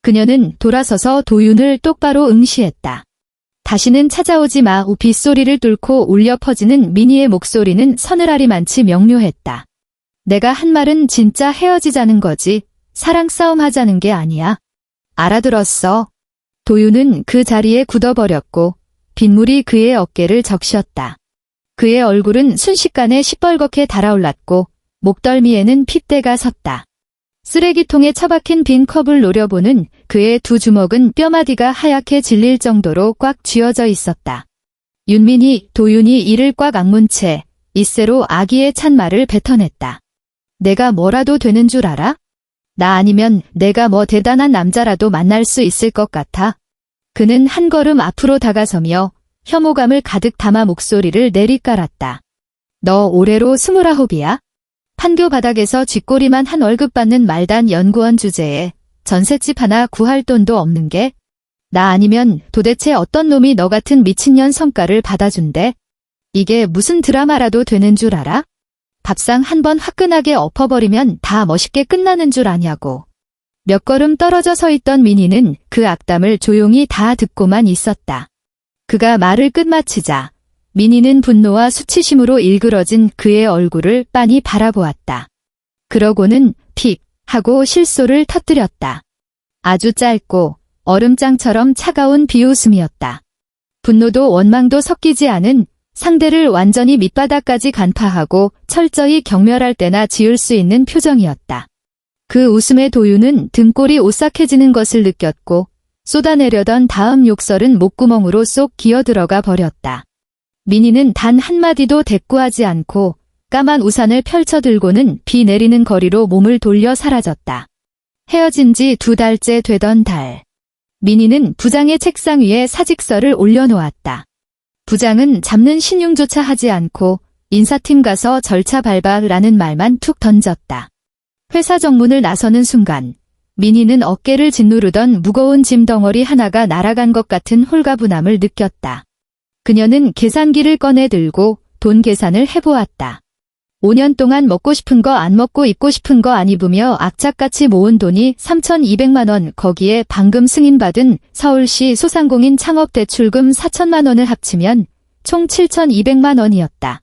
그녀는 돌아서서 도윤을 똑바로 응시했다. 다시는 찾아오지 마. 빗소리를 뚫고 울려 퍼지는 미니의 목소리는 서늘하리만치 명료했다. 내가 한 말은 진짜 헤어지자는 거지. 사랑 싸움 하자는 게 아니야. 알아들었어. 도윤은 그 자리에 굳어버렸고 빗물이 그의 어깨를 적셨다. 그의 얼굴은 순식간에 시뻘겋게 달아올랐고 목덜미에는 핏대가 섰다. 쓰레기통에 처박힌 빈 컵을 노려보는 그의 두 주먹은 뼈마디가 하얗게 질릴 정도로 꽉 쥐어져 있었다. 윤민이, 도윤이 이를 꽉 악문 채 이새로 아기에 찬 말을 뱉어냈다. 내가 뭐라도 되는 줄 알아? 나 아니면 내가 뭐 대단한 남자라도 만날 수 있을 것 같아. 그는 한 걸음 앞으로 다가서며 혐오감을 가득 담아 목소리를 내리깔았다. 너 올해로 29이야? 판교 바닥에서 쥐꼬리만 한 월급 받는 말단 연구원 주제에 전셋집 하나 구할 돈도 없는 게? 나 아니면 도대체 어떤 놈이 너 같은 미친년 성과를 받아준대? 이게 무슨 드라마라도 되는 줄 알아? 밥상 한 번 화끈하게 엎어버리면 다 멋있게 끝나는 줄 아냐고. 몇 걸음 떨어져 서 있던 민희는 그 악담을 조용히 다 듣고만 있었다. 그가 말을 끝마치자 민희는 분노와 수치심으로 일그러진 그의 얼굴을 빤히 바라보았다. 그러고는 픽 하고 실소를 터뜨렸다. 아주 짧고 얼음장처럼 차가운 비웃음이었다. 분노도 원망도 섞이지 않은 상대를 완전히 밑바닥까지 간파하고 철저히 경멸할 때나 지을 수 있는 표정이었다. 그 웃음에 도윤은 등골이 오싹해지는 것을 느꼈고 쏟아내려던 다음 욕설은 목구멍으로 쏙 기어들어가 버렸다. 민희는 단 한마디도 대꾸하지 않고 까만 우산을 펼쳐들고는 비 내리는 거리로 몸을 돌려 사라졌다. 헤어진 지 2달째 되던 달. 민희는 부장의 책상 위에 사직서를 올려놓았다. 부장은 잡는 신용조차 하지 않고 인사팀 가서 절차 밟아라는 말만 툭 던졌다. 회사 정문을 나서는 순간 민희는 어깨를 짓누르던 무거운 짐 덩어리 하나가 날아간 것 같은 홀가분함을 느꼈다. 그녀는 계산기를 꺼내 들고 돈 계산을 해보았다. 5년 동안 먹고 싶은 거 안 먹고 입고 싶은 거 안 입으며 악착같이 모은 돈이 3,200만 원, 거기에 방금 승인받은 서울시 소상공인 창업대출금 4천만 원을 합치면 총 7,200만 원이었다.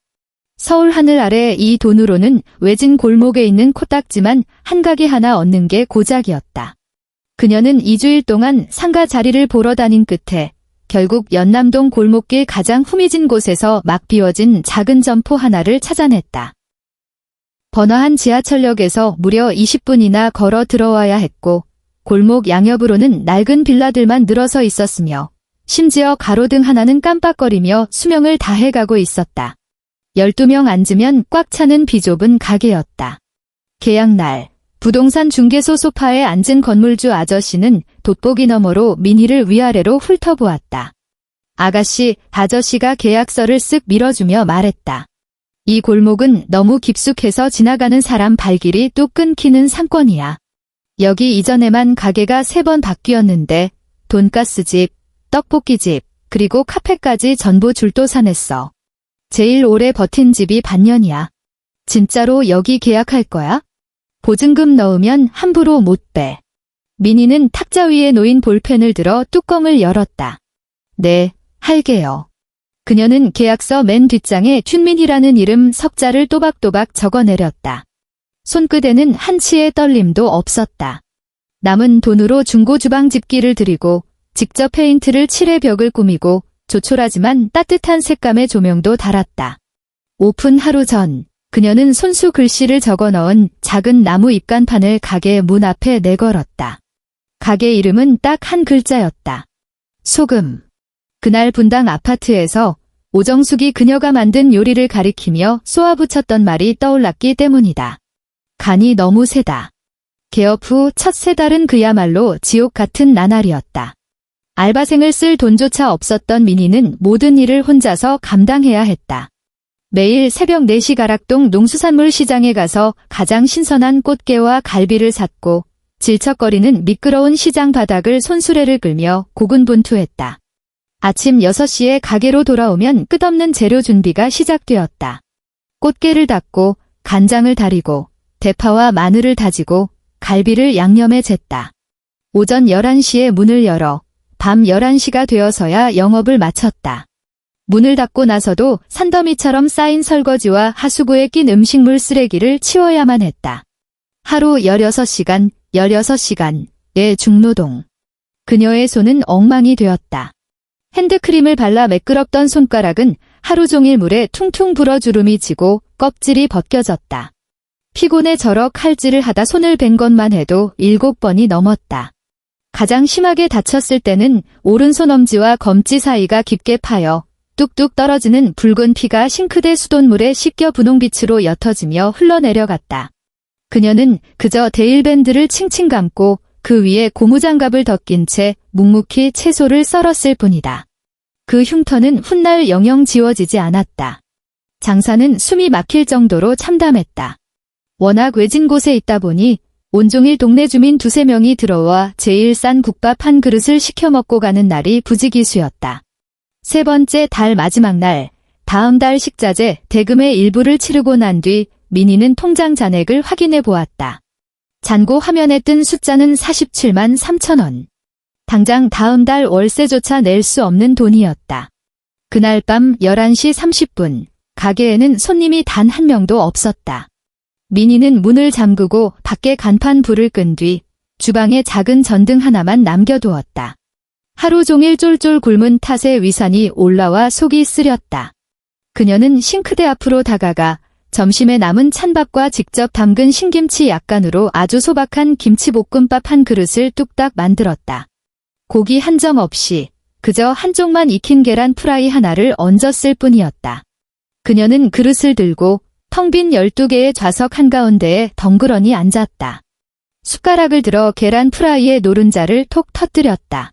서울 하늘 아래 이 돈으로는 외진 골목에 있는 코딱지만 한 가게 하나 얻는 게 고작이었다. 그녀는 2주일 동안 상가 자리를 보러 다닌 끝에 결국 연남동 골목길 가장 후미진 곳에서 막 비워진 작은 점포 하나를 찾아냈다. 번화한 지하철역에서 무려 20분이나 걸어 들어와야 했고 골목 양옆으로는 낡은 빌라들만 늘어서 있었으며 심지어 가로등 하나는 깜빡거리며 수명을 다해가고 있었다. 12명 앉으면 꽉 차는 비좁은 가게였다. 계약날 부동산 중개소 소파에 앉은 건물주 아저씨는 돋보기 너머로 민희를 위아래로 훑어보았다. 아저씨가 계약서를 쓱 밀어주며 말했다. 이 골목은 너무 깊숙해서 지나가는 사람 발길이 뚝 끊기는 상권이야. 여기 이전에만 가게가 3번 바뀌었는데 돈가스집, 떡볶이집, 그리고 카페까지 전부 줄도사냈어. 제일 오래 버틴 집이 반년이야. 진짜로 여기 계약할 거야? 보증금 넣으면 함부로 못 빼. 민희는 탁자 위에 놓인 볼펜을 들어 뚜껑을 열었다. 네, 할게요. 그녀는 계약서 맨 뒷장에 춘민희라는 이름 석자를 또박또박 적어내렸다. 손끝에는 한치의 떨림도 없었다. 남은 돈으로 중고 주방집기를 들이고 직접 페인트를 칠해 벽을 꾸미고 조촐하지만 따뜻한 색감의 조명도 달았다. 오픈 하루 전 그녀는 손수 글씨를 적어넣은 작은 나무 입간판을 가게 문 앞에 내걸었다. 가게 이름은 딱 한 글자였다. 소금. 그날 분당 아파트에서 오정숙이 그녀가 만든 요리를 가리키며 쏘아붙였던 말이 떠올랐기 때문이다. 간이 너무 세다. 개업 후 첫 3달은 그야말로 지옥 같은 나날이었다. 알바생을 쓸 돈조차 없었던 민희는 모든 일을 혼자서 감당해야 했다. 매일 새벽 4시 가락동 농수산물 시장에 가서 가장 신선한 꽃게와 갈비를 샀고 질척거리는 미끄러운 시장 바닥을 손수레를 끌며 고군분투했다. 아침 6시에 가게로 돌아오면 끝없는 재료 준비가 시작되었다. 꽃게를 닦고 간장을 다리고 대파와 마늘을 다지고 갈비를 양념에 쟀다. 오전 11시에 문을 열어 밤 11시가 되어서야 영업을 마쳤다. 문을 닫고 나서도 산더미처럼 쌓인 설거지와 하수구에 낀 음식물 쓰레기를 치워야만 했다. 하루 16시간의 중노동. 그녀의 손은 엉망이 되었다. 핸드크림을 발라 매끄럽던 손가락은 하루 종일 물에 퉁퉁 불어 주름이 지고 껍질이 벗겨졌다. 피곤해 저러 칼질을 하다 손을 벤 것만 해도 7번이 넘었다. 가장 심하게 다쳤을 때는 오른손 엄지와 검지 사이가 깊게 파여 뚝뚝 떨어지는 붉은 피가 싱크대 수돗물에 씻겨 분홍빛으로 옅어지며 흘러내려갔다. 그녀는 그저 데일밴드를 칭칭 감고 그 위에 고무장갑을 덮긴 채 묵묵히 채소를 썰었을 뿐이다. 그 흉터는 훗날 영영 지워지지 않았다. 장사는 숨이 막힐 정도로 참담했다. 워낙 외진 곳에 있다 보니 온종일 동네 주민 2~3명이 들어와 제일 싼 국밥 한 그릇을 시켜 먹고 가는 날이 부지기수였다. 3번째 달 마지막 날, 다음 달 식자재 대금의 일부를 치르고 난 뒤 민희는 통장 잔액을 확인해 보았다. 잔고 화면에 뜬 숫자는 47만 3천 원. 당장 다음 달 월세조차 낼 수 없는 돈이었다. 그날 밤 11시 30분, 가게에는 손님이 단 한 명도 없었다. 민희는 문을 잠그고 밖에 간판 불을 끈 뒤 주방에 작은 전등 하나만 남겨두었다. 하루 종일 쫄쫄 굶은 탓에 위산이 올라와 속이 쓰렸다. 그녀는 싱크대 앞으로 다가가 점심에 남은 찬밥과 직접 담근 신김치 약간으로 아주 소박한 김치볶음밥 한 그릇을 뚝딱 만들었다. 고기 한 점 없이 그저 한쪽만 익힌 계란 프라이 하나를 얹었을 뿐이었다. 그녀는 그릇을 들고 텅 빈 12개의 좌석 한가운데에 덩그러니 앉았다. 숟가락을 들어 계란 프라이의 노른자를 톡 터뜨렸다.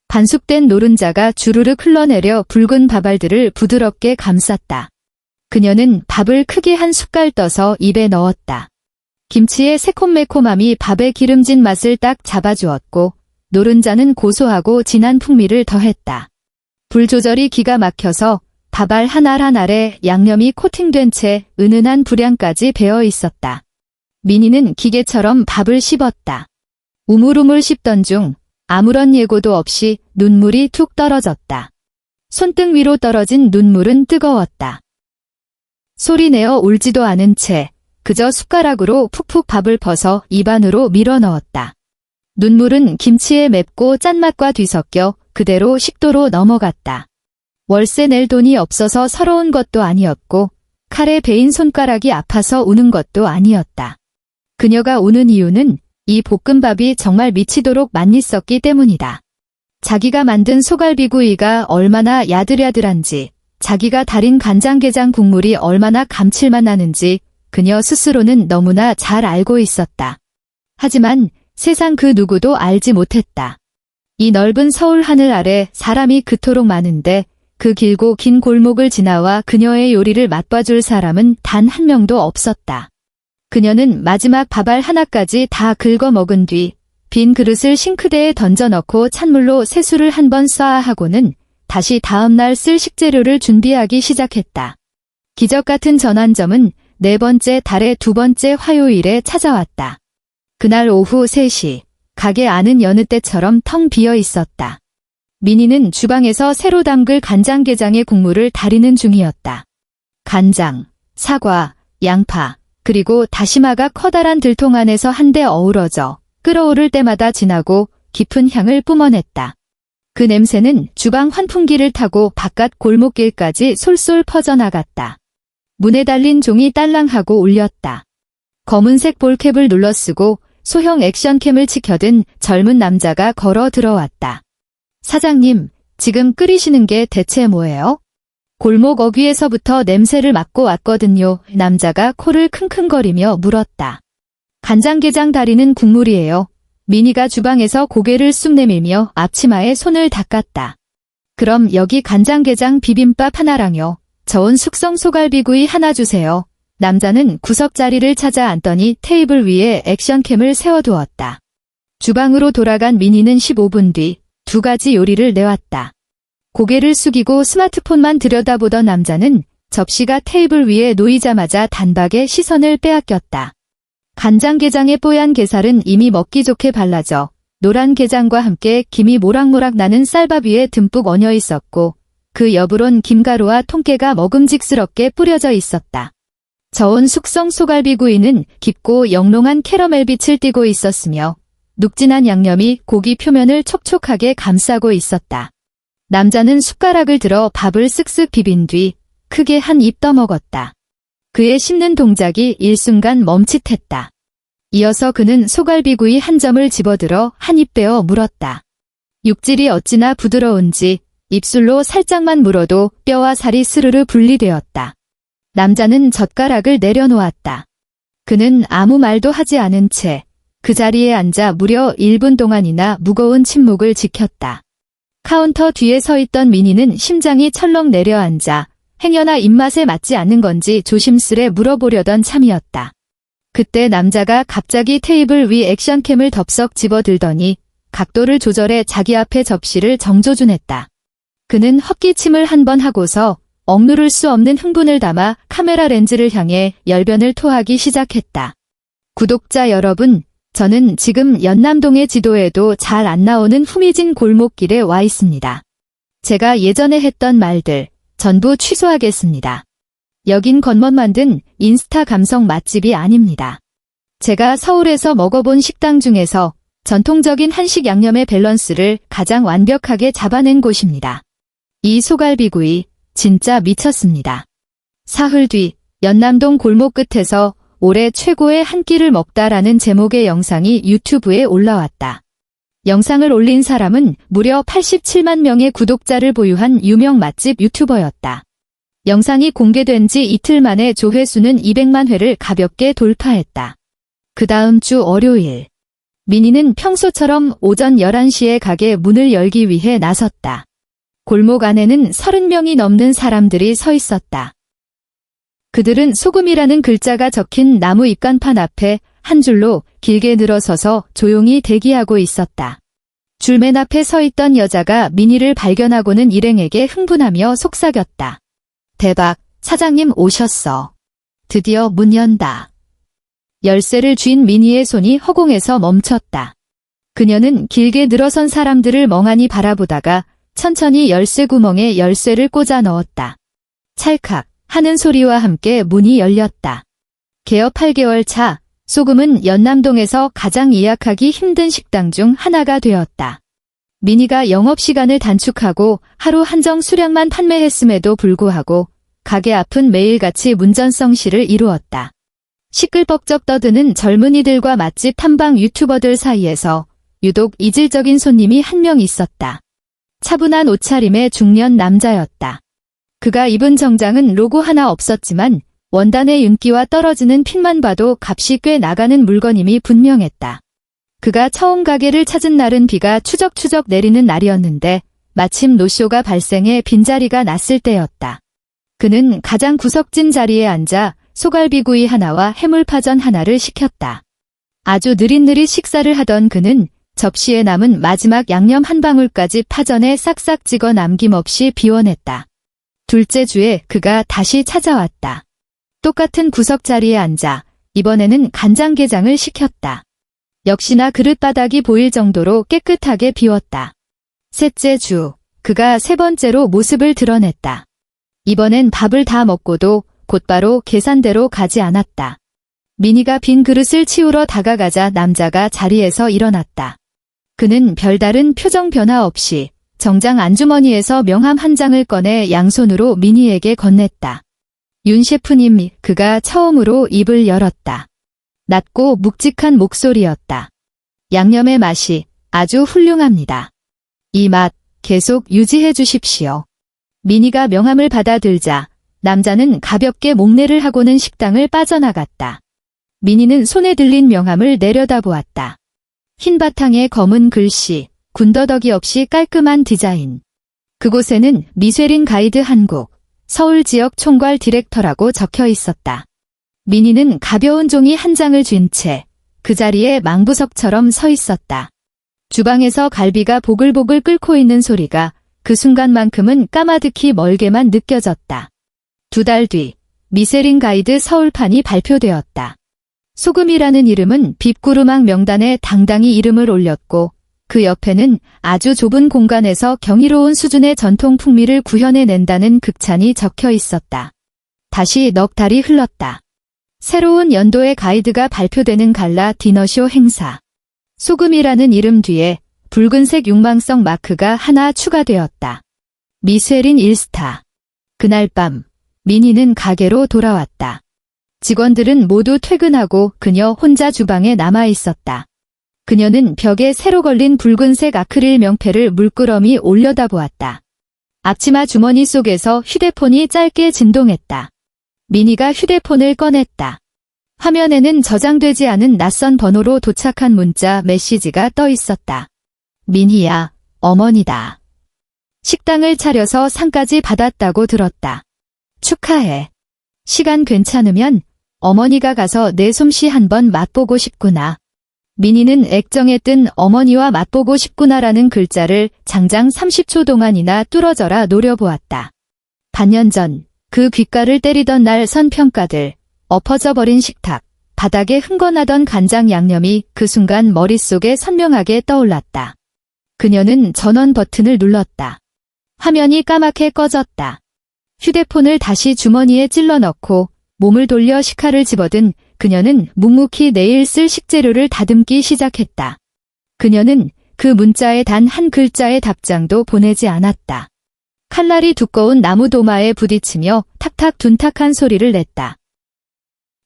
반숙된 노른자가 주르륵 흘러내려 붉은 밥알들을 부드럽게 감쌌다. 그녀는 밥을 크게 한 숟갈 떠서 입에 넣었다. 김치의 새콤매콤함이 밥의 기름진 맛을 딱 잡아주었고 노른자는 고소하고 진한 풍미를 더했다. 불 조절이 기가 막혀서 밥알 한 알 한 알에 양념이 코팅된 채 은은한 불향까지 배어 있었다. 민희는 기계처럼 밥을 씹었다. 우물우물 씹던 중 아무런 예고도 없이 눈물이 툭 떨어졌다. 손등 위로 떨어진 눈물은 뜨거웠다. 소리내어 울지도 않은 채 그저 숟가락으로 푹푹 밥을 퍼서 입 안으로 밀어 넣었다. 눈물은 김치의 맵고 짠맛과 뒤섞여 그대로 식도로 넘어갔다. 월세 낼 돈이 없어서 서러운 것도 아니었고 칼에 베인 손가락이 아파서 우는 것도 아니었다. 그녀가 우는 이유는 이 볶음밥이 정말 미치도록 맛있었기 때문이다. 자기가 만든 소갈비구이가 얼마나 야들야들한지, 자기가 달인 간장게장 국물이 얼마나 감칠맛 나는지 그녀 스스로는 너무나 잘 알고 있었다. 하지만 세상 그 누구도 알지 못했다. 이 넓은 서울 하늘 아래 사람이 그토록 많은데 그 길고 긴 골목을 지나와 그녀의 요리를 맛봐줄 사람은 단 한 명도 없었다. 그녀는 마지막 밥알 하나까지 다 긁어 먹은 뒤 빈 그릇을 싱크대에 던져넣고 찬물로 세수를 한 번 쏴야 하고는 다시 다음날 쓸 식재료를 준비하기 시작했다. 기적 같은 전환점은 4번째 달의 2번째 화요일에 찾아왔다. 그날 오후 3시, 가게 안은 여느 때처럼 텅 비어 있었다. 민희는 주방에서 새로 담글 간장게장의 국물을 다리는 중이었다. 간장, 사과, 양파, 그리고 다시마가 커다란 들통 안에서 한데 어우러져 끓어오를 때마다 진하고 깊은 향을 뿜어냈다. 그 냄새는 주방 환풍기를 타고 바깥 골목길까지 솔솔 퍼져나갔다. 문에 달린 종이 딸랑하고 울렸다. 검은색 볼캡을 눌러쓰고 소형 액션캠을 치켜든 젊은 남자가 걸어 들어왔다. 사장님, 지금 끓이시는 게 대체 뭐예요? 골목 어귀에서부터 냄새를 맡고 왔거든요. 남자가 코를 킁킁거리며 물었다. 간장게장 다리는 국물이에요. 민희가 주방에서 고개를 쑥 내밀며 앞치마에 손을 닦았다. 그럼 여기 간장게장 비빔밥 하나랑요. 저온 숙성 소갈비구이 하나 주세요. 남자는 구석 자리를 찾아 앉더니 테이블 위에 액션캠을 세워두었다. 주방으로 돌아간 민희는 15분 뒤 2가지 요리를 내왔다. 고개를 숙이고 스마트폰만 들여다보던 남자는 접시가 테이블 위에 놓이자마자 단박에 시선을 빼앗겼다. 간장게장의 뽀얀 게살은 이미 먹기 좋게 발라져 노란 게장과 함께 김이 모락모락 나는 쌀밥 위에 듬뿍 얹어 있었고 그 옆으론 김가루와 통깨가 먹음직스럽게 뿌려져 있었다. 저온 숙성 소갈비구이는 깊고 영롱한 캐러멜빛을 띠고 있었으며 눅진한 양념이 고기 표면을 촉촉하게 감싸고 있었다. 남자는 숟가락을 들어 밥을 쓱쓱 비빈 뒤 크게 한 입 떠먹었다. 그의 씹는 동작이 일순간 멈칫했다. 이어서 그는 소갈비구이 한 점을 집어들어 한 입 빼어 물었다. 육질이 어찌나 부드러운지 입술로 살짝만 물어도 뼈와 살이 스르르 분리되었다. 남자는 젓가락을 내려놓았다. 그는 아무 말도 하지 않은 채 그 자리에 앉아 무려 1분 동안이나 무거운 침묵을 지켰다. 카운터 뒤에 서 있던 민희는 심장이 철렁 내려앉아 행여나 입맛에 맞지 않는 건지 조심스레 물어보려던 참이었다. 그때 남자가 갑자기 테이블 위 액션캠을 덥석 집어들더니 각도를 조절해 자기 앞에 접시를 정조준했다. 그는 헛기침을 한 번 하고서 억누를 수 없는 흥분을 담아 카메라 렌즈를 향해 열변을 토하기 시작했다. 구독자 여러분, 저는 지금 연남동의 지도에도 잘 안 나오는 후미진 골목길에 와 있습니다. 제가 예전에 했던 말들 전부 취소하겠습니다. 여긴 겉멋 만든 인스타 감성 맛집이 아닙니다. 제가 서울에서 먹어본 식당 중에서 전통적인 한식 양념의 밸런스를 가장 완벽하게 잡아낸 곳입니다. 이 소갈비구이 진짜 미쳤습니다. 사흘 뒤 연남동 골목 끝에서 올해 최고의 한 끼를 먹다라는 제목의 영상이 유튜브에 올라왔다. 영상을 올린 사람은 무려 87만 명의 구독자를 보유한 유명 맛집 유튜버였다. 영상이 공개된 지 이틀 만에 조회수는 200만 회를 가볍게 돌파했다. 그 다음 주 월요일, 민희는 평소처럼 오전 11시에 가게 문을 열기 위해 나섰다. 골목 안에는 30명이 넘는 사람들이 서 있었다. 그들은 소금이라는 글자가 적힌 나무 입간판 앞에 한 줄로 길게 늘어서서 조용히 대기하고 있었다. 줄 맨 앞에 서 있던 여자가 민희를 발견하고는 일행에게 흥분하며 속삭였다. 대박, 사장님 오셨어. 드디어 문 연다. 열쇠를 쥔 민희의 손이 허공에서 멈췄다. 그녀는 길게 늘어선 사람들을 멍하니 바라보다가 천천히 열쇠 구멍에 열쇠를 꽂아 넣었다. 찰칵 하는 소리와 함께 문이 열렸다. 개업 8개월 차, 소금은 연남동에서 가장 예약하기 힘든 식당 중 하나가 되었다. 민희가 영업시간을 단축하고 하루 한정 수량만 판매했음에도 불구하고 가게 앞은 매일같이 문전성시를 이루었다. 시끌벅적 떠드는 젊은이들과 맛집 탐방 유튜버들 사이에서 유독 이질적인 손님이 한 명 있었다. 차분한 옷차림의 중년 남자였다. 그가 입은 정장은 로고 하나 없었지만 원단의 윤기와 떨어지는 핏만 봐도 값이 꽤 나가는 물건임이 분명했다. 그가 처음 가게를 찾은 날은 비가 추적추적 내리는 날이었는데 마침 노쇼가 발생해 빈자리가 났을 때였다. 그는 가장 구석진 자리에 앉아 소갈비구이 하나와 해물파전 하나를 시켰다. 아주 느릿느릿 식사를 하던 그는 접시에 남은 마지막 양념 한 방울까지 파전에 싹싹 찍어 남김없이 비워냈다. 둘째 주에 그가 다시 찾아왔다. 똑같은 구석 자리에 앉아 이번에는 간장게장을 시켰다. 역시나 그릇바닥이 보일 정도로 깨끗하게 비웠다. 셋째 주, 그가 세 번째로 모습을 드러냈다. 이번엔 밥을 다 먹고도 곧바로 계산대로 가지 않았다. 민희가 빈 그릇을 치우러 다가가자 남자가 자리에서 일어났다. 그는 별다른 표정 변화 없이 정장 안주머니에서 명함 한 장을 꺼내 양손으로 민희에게 건넸다. 윤 셰프님, 그가 처음으로 입을 열었다. 낮고 묵직한 목소리였다. 양념의 맛이 아주 훌륭합니다. 이 맛 계속 유지해 주십시오. 민희가 명함을 받아들자 남자는 가볍게 목례를 하고는 식당을 빠져나갔다. 민희는 손에 들린 명함을 내려다보았다. 흰 바탕에 검은 글씨, 군더더기 없이 깔끔한 디자인. 그곳에는 미쉐린 가이드 한국, 서울 지역 총괄 디렉터라고 적혀 있었다. 민희는 가벼운 종이 한 장을 쥔 채 그 자리에 망부석처럼 서 있었다. 주방에서 갈비가 보글보글 끓고 있는 소리가 그 순간만큼은 까마득히 멀게만 느껴졌다. 2달 뒤, 미쉐린 가이드 서울판이 발표되었다. 소금이라는 이름은 빕구르망 명단에 당당히 이름을 올렸고 그 옆에는 아주 좁은 공간에서 경이로운 수준의 전통 풍미를 구현해낸다는 극찬이 적혀 있었다. 다시 넉 달이 흘렀다. 새로운 연도의 가이드가 발표되는 갈라 디너쇼 행사. 소금이라는 이름 뒤에 붉은색 육망성 마크가 하나 추가되었다. 미쉐린 일스타. 그날 밤, 민희는 가게로 돌아왔다. 직원들은 모두 퇴근하고 그녀 혼자 주방에 남아 있었다. 그녀는 벽에 새로 걸린 붉은색 아크릴 명패를 물끄러미 올려다보았다. 앞치마 주머니 속에서 휴대폰이 짧게 진동했다. 민희가 휴대폰을 꺼냈다. 화면에는 저장되지 않은 낯선 번호로 도착한 문자 메시지가 떠 있었다. 민희야, 어머니다. 식당을 차려서 상까지 받았다고 들었다. 축하해. 시간 괜찮으면 어머니가 가서 내 솜씨 한번 맛보고 싶구나. 민희는 액정에 뜬 어머니와 맛보고 싶구나라는 글자를 장장 30초 동안이나 뚫어져라 노려보았다. 반년 전 그 귓가를 때리던 날 선 평가들, 엎어져 버린 식탁, 바닥에 흥건하던 간장 양념이 그 순간 머릿속에 선명하게 떠올랐다. 그녀는 전원 버튼을 눌렀다. 화면이 까맣게 꺼졌다. 휴대폰을 다시 주머니에 찔러 넣고 몸을 돌려 식칼을 집어든 그녀는 묵묵히 내일 쓸 식재료를 다듬기 시작했다. 그녀는 그 문자에 단 한 글자의 답장도 보내지 않았다. 칼날이 두꺼운 나무 도마에 부딪히며 탁탁 둔탁한 소리를 냈다.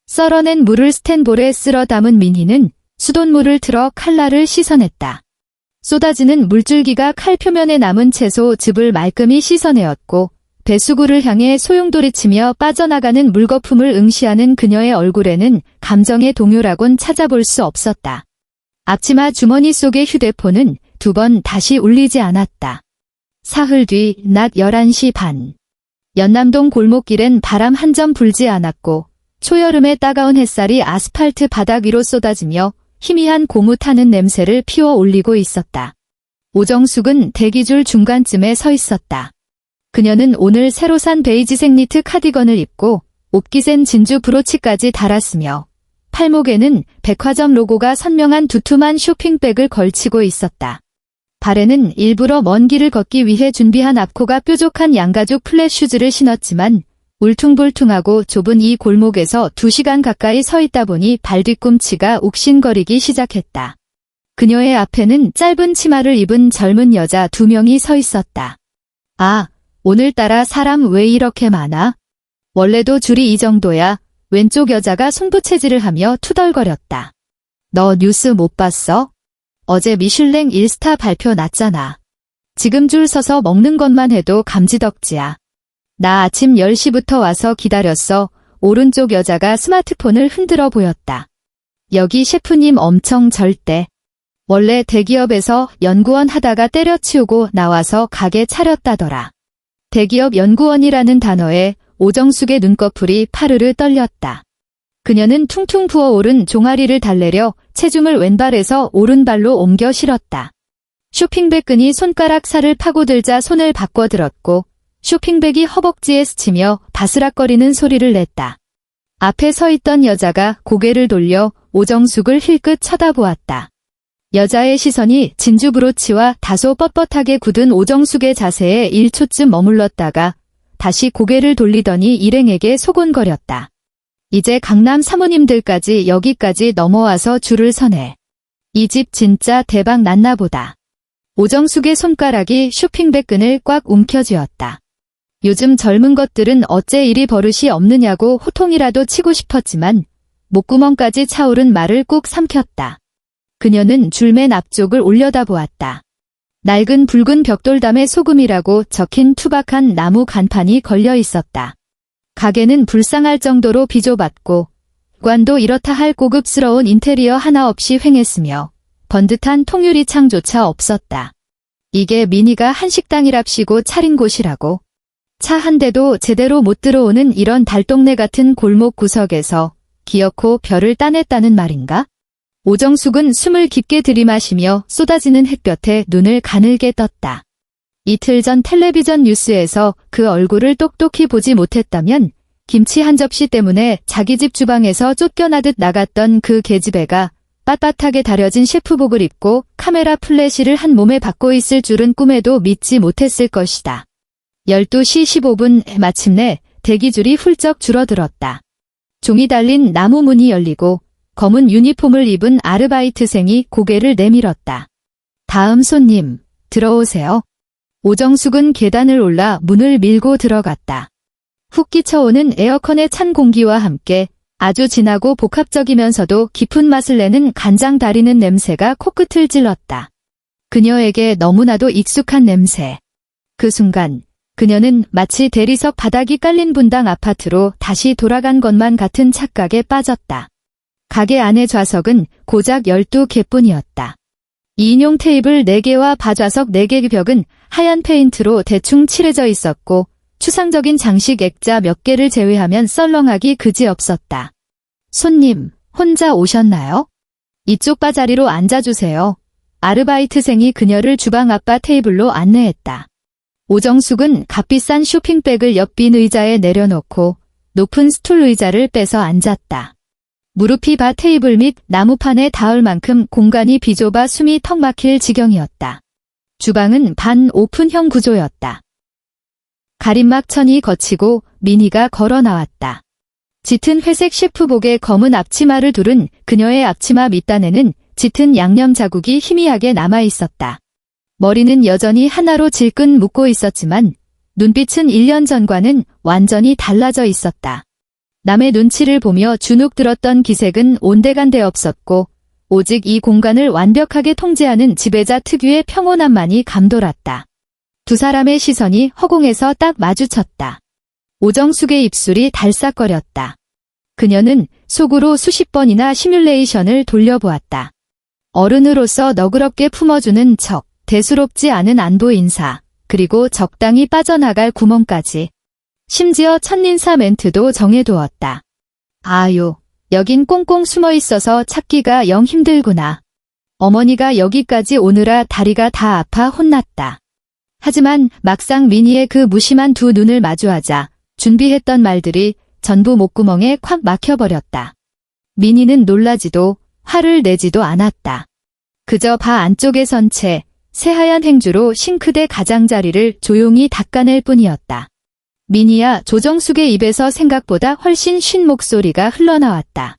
썰어낸 물을 스텐볼에 쓸어 담은 민희는 수돗물을 틀어 칼날을 씻어냈다. 쏟아지는 물줄기가 칼 표면에 남은 채소 즙을 말끔히 씻어내었고 배수구를 향해 소용돌이치며 빠져나가는 물거품을 응시하는 그녀의 얼굴에는 감정의 동요라곤 찾아볼 수 없었다. 앞치마 주머니 속의 휴대폰은 두 번 다시 울리지 않았다. 사흘 뒤 낮 11시 반. 연남동 골목길엔 바람 한 점 불지 않았고 초여름의 따가운 햇살이 아스팔트 바닥 위로 쏟아지며 희미한 고무 타는 냄새를 피워 올리고 있었다. 오정숙은 대기줄 중간쯤에 서 있었다. 그녀는 오늘 새로 산 베이지색 니트 카디건을 입고 옵기센 진주 브로치까지 달았으며 팔목에는 백화점 로고가 선명한 두툼한 쇼핑백을 걸치고 있었다. 발에는 일부러 먼 길을 걷기 위해 준비한 앞코가 뾰족한 양가죽 플랫 슈즈를 신었지만 울퉁불퉁하고 좁은 이 골목에서 2시간 가까이 서 있다 보니 발 뒤꿈치가 욱신거리기 시작했다. 그녀의 앞에는 짧은 치마를 입은 젊은 여자 2명이 서 있었다. 아, 오늘따라 사람 왜 이렇게 많아? 원래도 줄이 이 정도야. 왼쪽 여자가 손부채질을 하며 투덜거렸다. 너 뉴스 못 봤어? 어제 미슐랭 1스타 발표 났잖아. 지금 줄 서서 먹는 것만 해도 감지덕지야. 나 아침 10시부터 와서 기다렸어. 오른쪽 여자가 스마트폰을 흔들어 보였다. 여기 셰프님 엄청 절대. 원래 대기업에서 연구원 하다가 때려치우고 나와서 가게 차렸다더라. 대기업 연구원이라는 단어에 오정숙의 눈꺼풀이 파르르 떨렸다. 그녀는 퉁퉁 부어오른 종아리를 달래려 체중을 왼발에서 오른발로 옮겨 실었다. 쇼핑백 끈이 손가락 살을 파고들자 손을 바꿔들었고 쇼핑백이 허벅지에 스치며 바스락거리는 소리를 냈다. 앞에 서 있던 여자가 고개를 돌려 오정숙을 힐끗 쳐다보았다. 여자의 시선이 진주 브로치와 다소 뻣뻣하게 굳은 오정숙의 자세에 1초쯤 머물렀다가 다시 고개를 돌리더니 일행에게 소곤거렸다. 이제 강남 사모님들까지 여기까지 넘어와서 줄을 서네. 이 집 진짜 대박 났나 보다. 오정숙의 손가락이 쇼핑백 끈을 꽉 움켜쥐었다. 요즘 젊은 것들은 어째 이리 버릇이 없느냐고 호통이라도 치고 싶었지만 목구멍까지 차오른 말을 꾹 삼켰다. 그녀는 줄맨 앞쪽을 올려다보았다. 낡은 붉은 벽돌담에 소금이라고 적힌 투박한 나무 간판이 걸려 있었다. 가게는 불쌍할 정도로 비좁았고 관도 이렇다 할 고급스러운 인테리어 하나 없이 횡했으며 번듯한 통유리 창조차 없었다. 이게 민희가 한식당이랍시고 차린 곳이라고. 차 한 대도 제대로 못 들어오는 이런 달동네 같은 골목 구석에서 기어코 별을 따냈다는 말인가? 오정숙은 숨을 깊게 들이마시며 쏟아지는 햇볕에 눈을 가늘게 떴다. 이틀 전 텔레비전 뉴스에서 그 얼굴을 똑똑히 보지 못했다면 김치 한 접시 때문에 자기 집 주방에서 쫓겨나듯 나갔던 그 계집애가 빳빳하게 다려진 셰프복을 입고 카메라 플래시를 한 몸에 받고 있을 줄은 꿈에도 믿지 못했을 것이다. 12시 15분에 마침내 대기줄이 훌쩍 줄어들었다. 종이 달린 나무 문이 열리고 검은 유니폼을 입은 아르바이트생이 고개를 내밀었다. 다음 손님, 들어오세요. 오정숙은 계단을 올라 문을 밀고 들어갔다. 훅 끼쳐오는 에어컨의 찬 공기와 함께 아주 진하고 복합적이면서도 깊은 맛을 내는 간장 다리는 냄새가 코끝을 찔렀다. 그녀에게 너무나도 익숙한 냄새. 그 순간 그녀는 마치 대리석 바닥이 깔린 분당 아파트로 다시 돌아간 것만 같은 착각에 빠졌다. 가게 안의 좌석은 고작 12개뿐이었다. 2인용 테이블 4개와 바좌석 4개 벽은 하얀 페인트로 대충 칠해져 있었고 추상적인 장식 액자 몇 개를 제외하면 썰렁하기 그지없었다. 손님, 혼자 오셨나요? 이쪽 바자리로 앉아주세요. 아르바이트생이 그녀를 주방 앞바 테이블로 안내했다. 오정숙은 값비싼 쇼핑백을 옆 빈 의자에 내려놓고 높은 스툴 의자를 빼서 앉았다. 무릎이 바 테이블 및 나무판에 닿을 만큼 공간이 비좁아 숨이 턱 막힐 지경이었다. 주방은 반 오픈형 구조였다. 가림막 천이 거치고 미니가 걸어 나왔다. 짙은 회색 셰프복에 검은 앞치마를 두른 그녀의 앞치마 밑단에는 짙은 양념 자국이 희미하게 남아 있었다. 머리는 여전히 하나로 질끈 묶고 있었지만 눈빛은 1년 전과는 완전히 달라져 있었다. 남의 눈치를 보며 주눅 들었던 기색은 온데간데 없었고 오직 이 공간을 완벽하게 통제하는 지배자 특유의 평온함만이 감돌았다. 두 사람의 시선이 허공에서 딱 마주쳤다. 오정숙의 입술이 달싹거렸다. 그녀는 속으로 수십 번이나 시뮬레이션을 돌려보았다. 어른으로서 너그럽게 품어주는 척, 대수롭지 않은 안부 인사, 그리고 적당히 빠져나갈 구멍까지. 심지어 첫인사 멘트도 정해두었다. 아유, 여긴 꽁꽁 숨어있어서 찾기가 영 힘들구나. 어머니가 여기까지 오느라 다리가 다 아파 혼났다. 하지만 막상 미니의 그 무심한 두 눈을 마주하자 준비했던 말들이 전부 목구멍에 콱 막혀버렸다. 미니는 놀라지도 화를 내지도 않았다. 그저 바 안쪽에 선 채 새하얀 행주로 싱크대 가장자리를 조용히 닦아낼 뿐이었다. 미니야, 조정숙의 입에서 생각보다 훨씬 쉰 목소리가 흘러나왔다.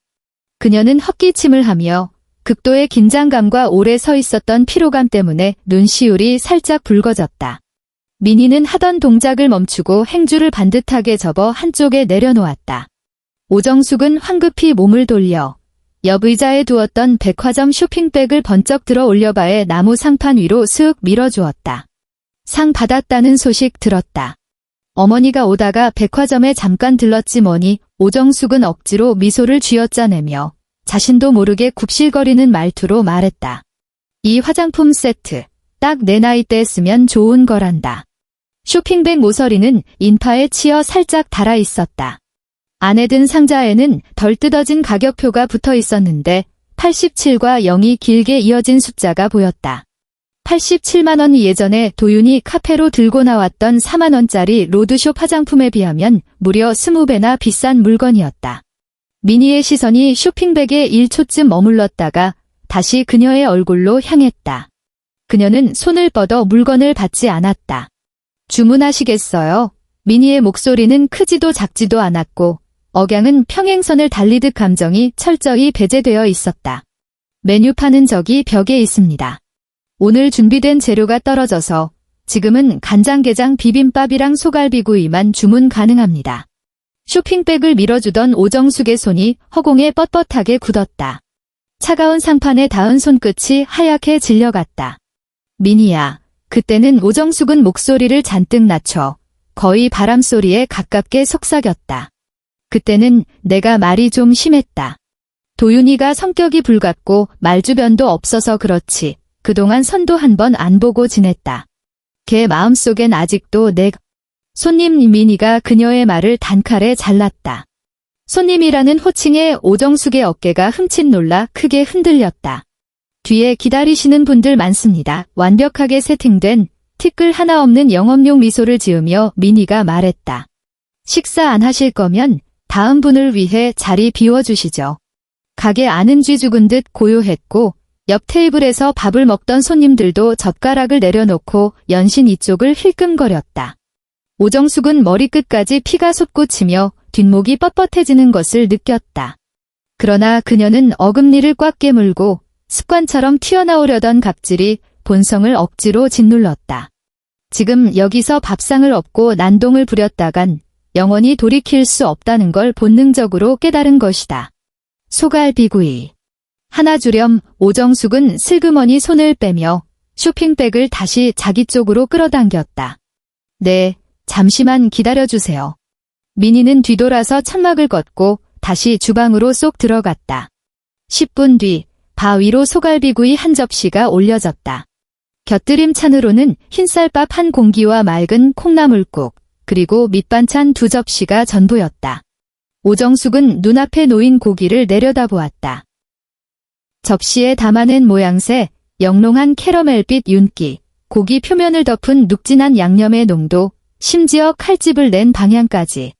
그녀는 헛기침을 하며 극도의 긴장감과 오래 서 있었던 피로감 때문에 눈시울이 살짝 붉어졌다. 미니는 하던 동작을 멈추고 행주를 반듯하게 접어 한쪽에 내려놓았다. 오정숙은 황급히 몸을 돌려 옆 의자에 두었던 백화점 쇼핑백을 번쩍 들어 올려바에 나무 상판 위로 슥 밀어주었다. 상 받았다는 소식 들었다. 어머니가 오다가 백화점에 잠깐 들렀지 뭐니. 오정숙은 억지로 미소를 쥐어짜내며 자신도 모르게 굽실거리는 말투로 말했다. 이 화장품 세트, 딱 내 나이 때 쓰면 좋은 거란다. 쇼핑백 모서리는 인파에 치여 살짝 달아 있었다. 안에 든 상자에는 덜 뜯어진 가격표가 붙어 있었는데 87과 0이 길게 이어진 숫자가 보였다. 87만 원이 예전에 도윤이 카페로 들고 나왔던 4만 원짜리 로드숍 화장품에 비하면 무려 20배나 비싼 물건이었다. 미니의 시선이 쇼핑백에 1초쯤 머물렀다가 다시 그녀의 얼굴로 향했다. 그녀는 손을 뻗어 물건을 받지 않았다. 주문하시겠어요? 미니의 목소리는 크지도 작지도 않았고 억양은 평행선을 달리듯 감정이 철저히 배제되어 있었다. 메뉴판은 저기 벽에 있습니다. 오늘 준비된 재료가 떨어져서 지금은 간장게장 비빔밥이랑 소갈비구이만 주문 가능합니다. 쇼핑백을 밀어주던 오정숙의 손이 허공에 뻣뻣하게 굳었다. 차가운 상판에 닿은 손끝이 하얗게 질려갔다. 미니야. 그때는 오정숙은 목소리를 잔뜩 낮춰 거의 바람소리에 가깝게 속삭였다. 그때는 내가 말이 좀 심했다. 도윤이가 성격이 불같고 말주변도 없어서 그렇지 그동안 선도 한 번 안 보고 지냈다. 걔 마음속엔 아직도 손님. 미니가 그녀의 말을 단칼에 잘랐다. 손님이라는 호칭에 오정숙의 어깨가 흠칫 놀라 크게 흔들렸다. 뒤에 기다리시는 분들 많습니다. 완벽하게 세팅된 티끌 하나 없는 영업용 미소를 지으며 미니가 말했다. 식사 안 하실 거면 다음 분을 위해 자리 비워주시죠. 가게 안은 쥐 죽은 듯 고요했고 옆 테이블에서 밥을 먹던 손님들도 젓가락을 내려놓고 연신 이쪽을 힐끔거렸다. 오정숙은 머리끝까지 피가 솟구치며 뒷목이 뻣뻣해지는 것을 느꼈다. 그러나 그녀는 어금니를 꽉 깨물고 습관처럼 튀어나오려던 각질이 본성을 억지로 짓눌렀다. 지금 여기서 밥상을 엎고 난동을 부렸다간 영원히 돌이킬 수 없다는 걸 본능적으로 깨달은 것이다. 소갈비구이. 하나 주렴. 오정숙은 슬그머니 손을 빼며 쇼핑백을 다시 자기 쪽으로 끌어당겼다. 네, 잠시만 기다려주세요. 민희는 뒤돌아서 천막을 걷고 다시 주방으로 쏙 들어갔다. 10분 뒤 바 위로 소갈비구이 한 접시가 올려졌다. 곁들임 찬으로는 흰쌀밥 한 공기와 맑은 콩나물국, 그리고 밑반찬 2접시가 전부였다. 오정숙은 눈앞에 놓인 고기를 내려다보았다. 접시에 담아낸 모양새, 영롱한 캐러멜빛 윤기, 고기 표면을 덮은 눅진한 양념의 농도, 심지어 칼집을 낸 방향까지.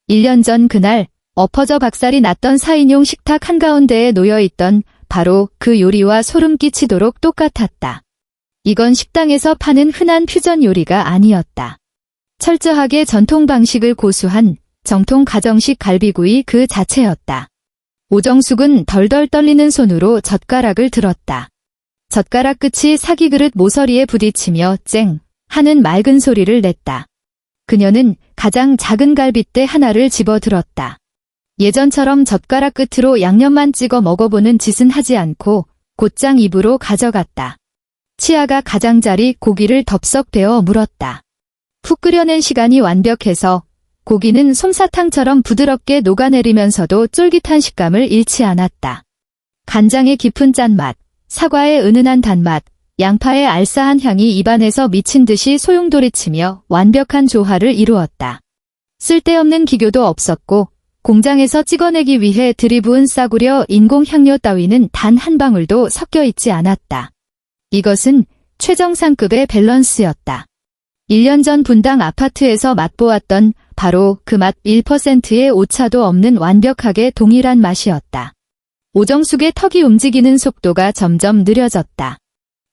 1년 전 그날 엎어져 박살이 났던 4인용 식탁 한가운데에 놓여있던 바로 그 요리와 소름 끼치도록 똑같았다. 이건 식당에서 파는 흔한 퓨전 요리가 아니었다. 철저하게 전통 방식을 고수한 정통 가정식 갈비구이 그 자체였다. 오정숙은 덜덜 떨리는 손으로 젓가락을 들었다. 젓가락 끝이 사기그릇 모서리에 부딪히며 쨍 하는 맑은 소리를 냈다. 그녀는 가장 작은 갈빗대 하나를 집어들었다. 예전처럼 젓가락 끝으로 양념만 찍어 먹어보는 짓은 하지 않고 곧장 입으로 가져갔다. 치아가 가장자리 고기를 덥석 베어 물었다. 푹 끓여낸 시간이 완벽해서 고기는 솜사탕처럼 부드럽게 녹아내리면서도 쫄깃한 식감을 잃지 않았다. 간장의 깊은 짠맛, 사과의 은은한 단맛, 양파의 알싸한 향이 입안에서 미친 듯이 소용돌이치며 완벽한 조화를 이루었다. 쓸데없는 기교도 없었고 공장에서 찍어내기 위해 들이부은 싸구려 인공향료 따위는 단 한 방울도 섞여 있지 않았다. 이것은 최정상급의 밸런스였다. 1년 전 분당 아파트에서 맛보았던 바로 그 맛 1%의 오차도 없는 완벽하게 동일한 맛이었다. 오정숙의 턱이 움직이는 속도가 점점 느려졌다.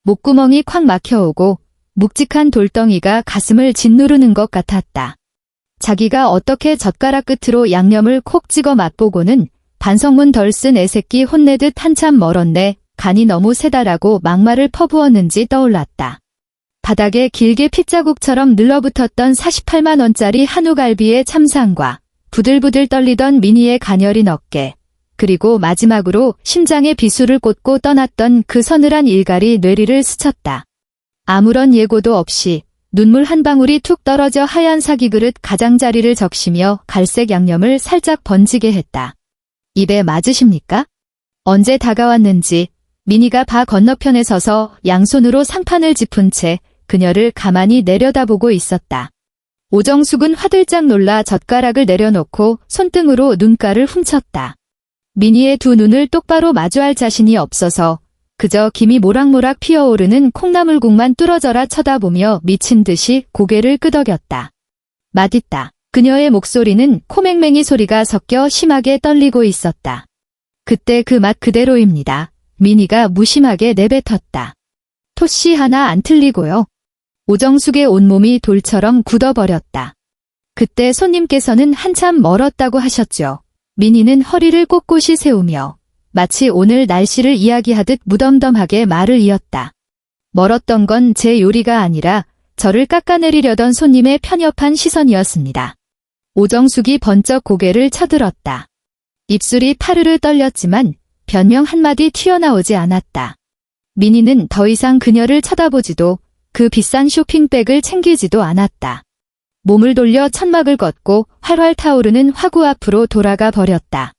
목구멍이 콱 막혀오고 묵직한 돌덩이가 가슴을 짓누르는 것 같았다. 자기가 어떻게 젓가락 끝으로 양념을 콕 찍어 맛보고는 반성문 덜 쓴 애새끼 혼내듯 한참 멀었네, 간이 너무 세다라고 막말을 퍼부었는지 떠올랐다. 바닥에 길게 핏자국처럼 늘러붙었던 48만 원짜리 한우갈비의 참상과 부들부들 떨리던 민희의 가녀린 어깨, 그리고 마지막으로 심장에 비수를 꽂고 떠났던 그 서늘한 일갈이 뇌리를 스쳤다. 아무런 예고도 없이 눈물 한 방울이 툭 떨어져 하얀 사기그릇 가장자리를 적시며 갈색 양념을 살짝 번지게 했다. 입에 맞으십니까? 언제 다가왔는지 민희가 바 건너편에 서서 양손으로 상판을 짚은 채 그녀를 가만히 내려다보고 있었다. 오정숙은 화들짝 놀라 젓가락을 내려놓고 손등으로 눈가를 훔쳤다. 민희의 두 눈을 똑바로 마주할 자신이 없어서 그저 김이 모락모락 피어오르는 콩나물국만 뚫어져라 쳐다보며 미친 듯이 고개를 끄덕였다. 맛있다. 그녀의 목소리는 코맹맹이 소리가 섞여 심하게 떨리고 있었다. 그때 그 맛 그대로입니다. 민희가 무심하게 내뱉었다. 토씨 하나 안 틀리고요. 오정숙의 온몸이 돌처럼 굳어버렸다. 그때 손님께서는 한참 멀었다고 하셨죠. 민희는 허리를 꼿꼿이 세우며 마치 오늘 날씨를 이야기하듯 무덤덤하게 말을 이었다. 멀었던 건 제 요리가 아니라 저를 깎아내리려던 손님의 편협한 시선이었습니다. 오정숙이 번쩍 고개를 쳐들었다. 입술이 파르르 떨렸지만 변명 한마디 튀어나오지 않았다. 민희는 더 이상 그녀를 쳐다보지도 그 비싼 쇼핑백을 챙기지도 않았다. 몸을 돌려 천막을 걷고 활활 타오르는 화구 앞으로 돌아가 버렸다.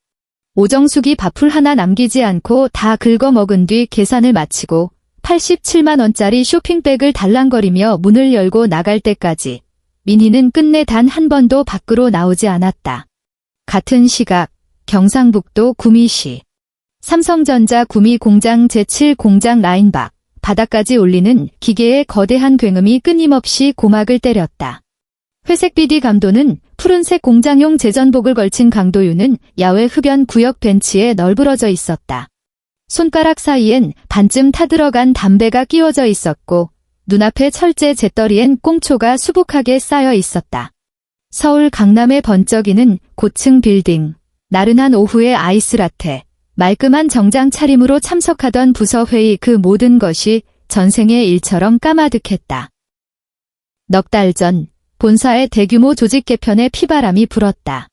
오정숙이 밥풀 하나 남기지 않고 다 긁어먹은 뒤 계산을 마치고 87만 원짜리 쇼핑백을 달랑거리며 문을 열고 나갈 때까지 민희는 끝내 단 한 번도 밖으로 나오지 않았다. 같은 시각 경상북도 구미시 삼성전자 구미 공장 제7 공장 라인 밖 바닥까지 울리는 기계의 거대한 굉음이 끊임없이 고막을 때렸다. 회색 비디 감도는 푸른색 공장용 제전복을 걸친 강도유는 야외 흡연 구역 벤치에 널브러져 있었다. 손가락 사이엔 반쯤 타들어간 담배가 끼워져 있었고 눈앞의 철제 잿더리엔 꽁초가 수북하게 쌓여 있었다. 서울 강남에 번쩍이는 고층 빌딩, 나른한 오후의 아이스라테, 말끔한 정장 차림으로 참석하던 부서회의 그 모든 것이 전생의 일처럼 까마득했다. 넉 달 전 본사의 대규모 조직 개편에 피바람이 불었다.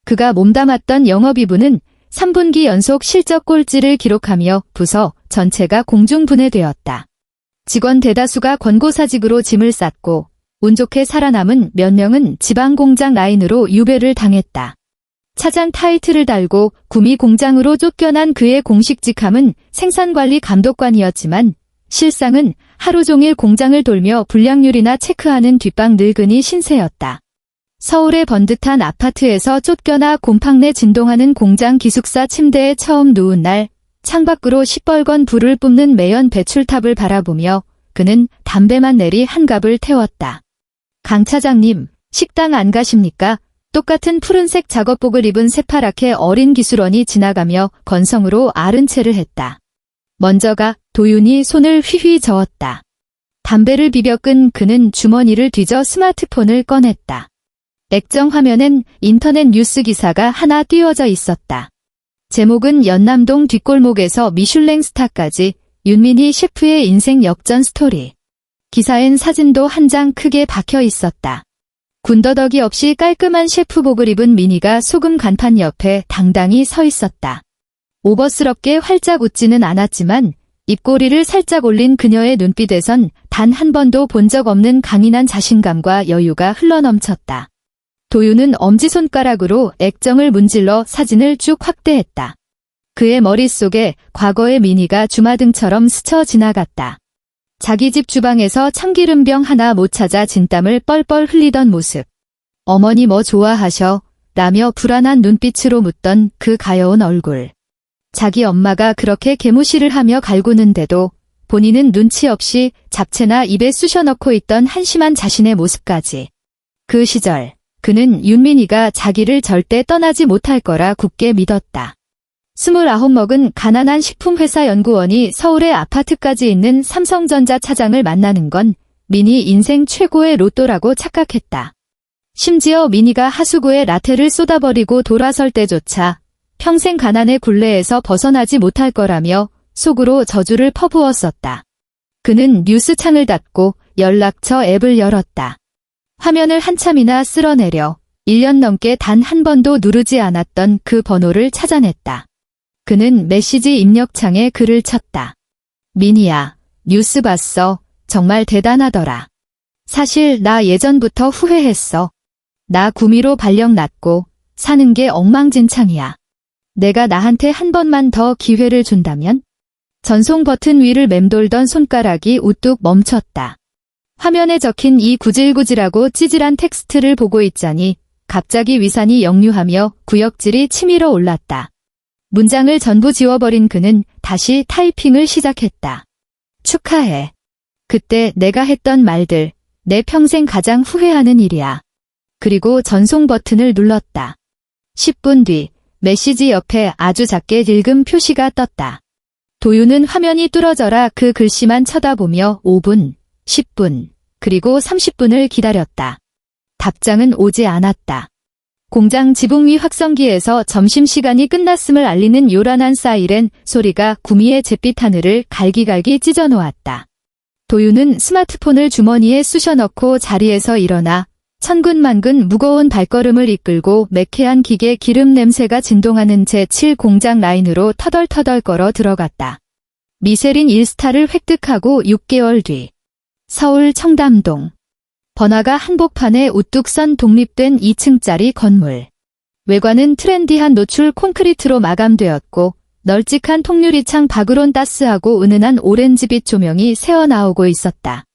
그가 몸담았던 영업이부는 3분기 연속 실적 꼴찌를 기록하며 부서 전체가 공중분해되었다. 직원 대다수가 권고사직으로 짐을 쌌고 운 좋게 살아남은 몇 명은 지방 공장 라인으로 유배를 당했다. 차장 타이틀을 달고 구미 공장으로 쫓겨난 그의 공식 직함은 생산관리 감독관이었지만 실상은 하루 종일 공장을 돌며 불량률이나 체크하는 뒷방 늙은이 신세였다. 서울의 번듯한 아파트에서 쫓겨나 곰팡 내 진동하는 공장 기숙사 침대에 처음 누운 날 창밖으로 시뻘건 불을 뿜는 매연 배출탑을 바라보며 그는 담배만 내리 한 갑을 태웠다. 강 차장님, 식당 안 가십니까? 똑같은 푸른색 작업복을 입은 새파랗게 어린 기술원이 지나가며 건성으로 아른 체를 했다. 먼저가 도윤이 손을 휘휘 저었다. 담배를 비벼 끈 그는 주머니를 뒤져 스마트폰을 꺼냈다. 액정 화면엔 인터넷 뉴스 기사가 하나 띄워져 있었다. 제목은 연남동 뒷골목에서 미슐랭 스타까지 윤민희 셰프의 인생 역전 스토리. 기사엔 사진도 한 장 크게 박혀 있었다. 군더더기 없이 깔끔한 셰프복을 입은 민희가 소금 간판 옆에 당당히 서 있었다. 오버스럽게 활짝 웃지는 않았지만 입꼬리를 살짝 올린 그녀의 눈빛에선 단 한 번도 본 적 없는 강인한 자신감과 여유가 흘러넘쳤다. 도윤은 엄지손가락으로 액정을 문질러 사진을 쭉 확대했다. 그의 머릿속에 과거의 민희가 주마등처럼 스쳐 지나갔다. 자기 집 주방에서 참기름병 하나 못 찾아 진땀을 뻘뻘 흘리던 모습. 어머니 뭐 좋아하셔? 라며 불안한 눈빛으로 묻던 그 가여운 얼굴. 자기 엄마가 그렇게 개무시를 하며 갈구는데도 본인은 눈치 없이 잡채나 입에 쑤셔 넣고 있던 한심한 자신의 모습까지. 그 시절 그는 윤민희가 자기를 절대 떠나지 못할 거라 굳게 믿었다. 29 먹은 가난한 식품회사 연구원이 서울의 아파트까지 있는 삼성전자 차장을 만나는 건 민희 인생 최고의 로또라고 착각했다. 심지어 민희가 하수구에 라테를 쏟아버리고 돌아설 때조차 평생 가난의 굴레에서 벗어나지 못할 거라며 속으로 저주를 퍼부었었다. 그는 뉴스창을 닫고 연락처 앱을 열었다. 화면을 한참이나 쓸어내려 1년 넘게 단 한 번도 누르지 않았던 그 번호를 찾아냈다. 그는 메시지 입력창에 글을 쳤다. 민희야, 뉴스 봤어. 정말 대단하더라. 사실 나 예전부터 후회했어. 나 구미로 발령 났고 사는 게 엉망진창이야. 내가 나한테 한 번만 더 기회를 준다면? 전송 버튼 위를 맴돌던 손가락이 우뚝 멈췄다. 화면에 적힌 이 구질구질하고 찌질한 텍스트를 보고 있자니 갑자기 위산이 역류하며 구역질이 치밀어 올랐다. 문장을 전부 지워버린 그는 다시 타이핑을 시작했다. 축하해. 그때 내가 했던 말들, 내 평생 가장 후회하는 일이야. 그리고 전송 버튼을 눌렀다. 10분 뒤 메시지 옆에 아주 작게 읽음 표시가 떴다. 도윤은 화면이 뚫어져라 그 글씨만 쳐다보며 5분, 10분, 그리고 30분을 기다렸다. 답장은 오지 않았다. 공장 지붕 위 확성기에서 점심시간이 끝났음을 알리는 요란한 사이렌 소리가 구미의 잿빛 하늘을 갈기갈기 찢어놓았다. 도윤은 스마트폰을 주머니에 쑤셔 넣고 자리에서 일어나 천근만근 무거운 발걸음을 이끌고 매캐한 기계 기름 냄새가 진동하는 제7 공장 라인으로 터덜터덜 걸어 들어갔다. 미쉐린 1스타를 획득하고 6개월 뒤 서울 청담동 번화가 한복판에 우뚝 선 독립된 2층짜리 건물. 외관은 트렌디한 노출 콘크리트로 마감되었고 널찍한 통유리창 밖으론 따스하고 은은한 오렌지빛 조명이 새어나오고 있었다.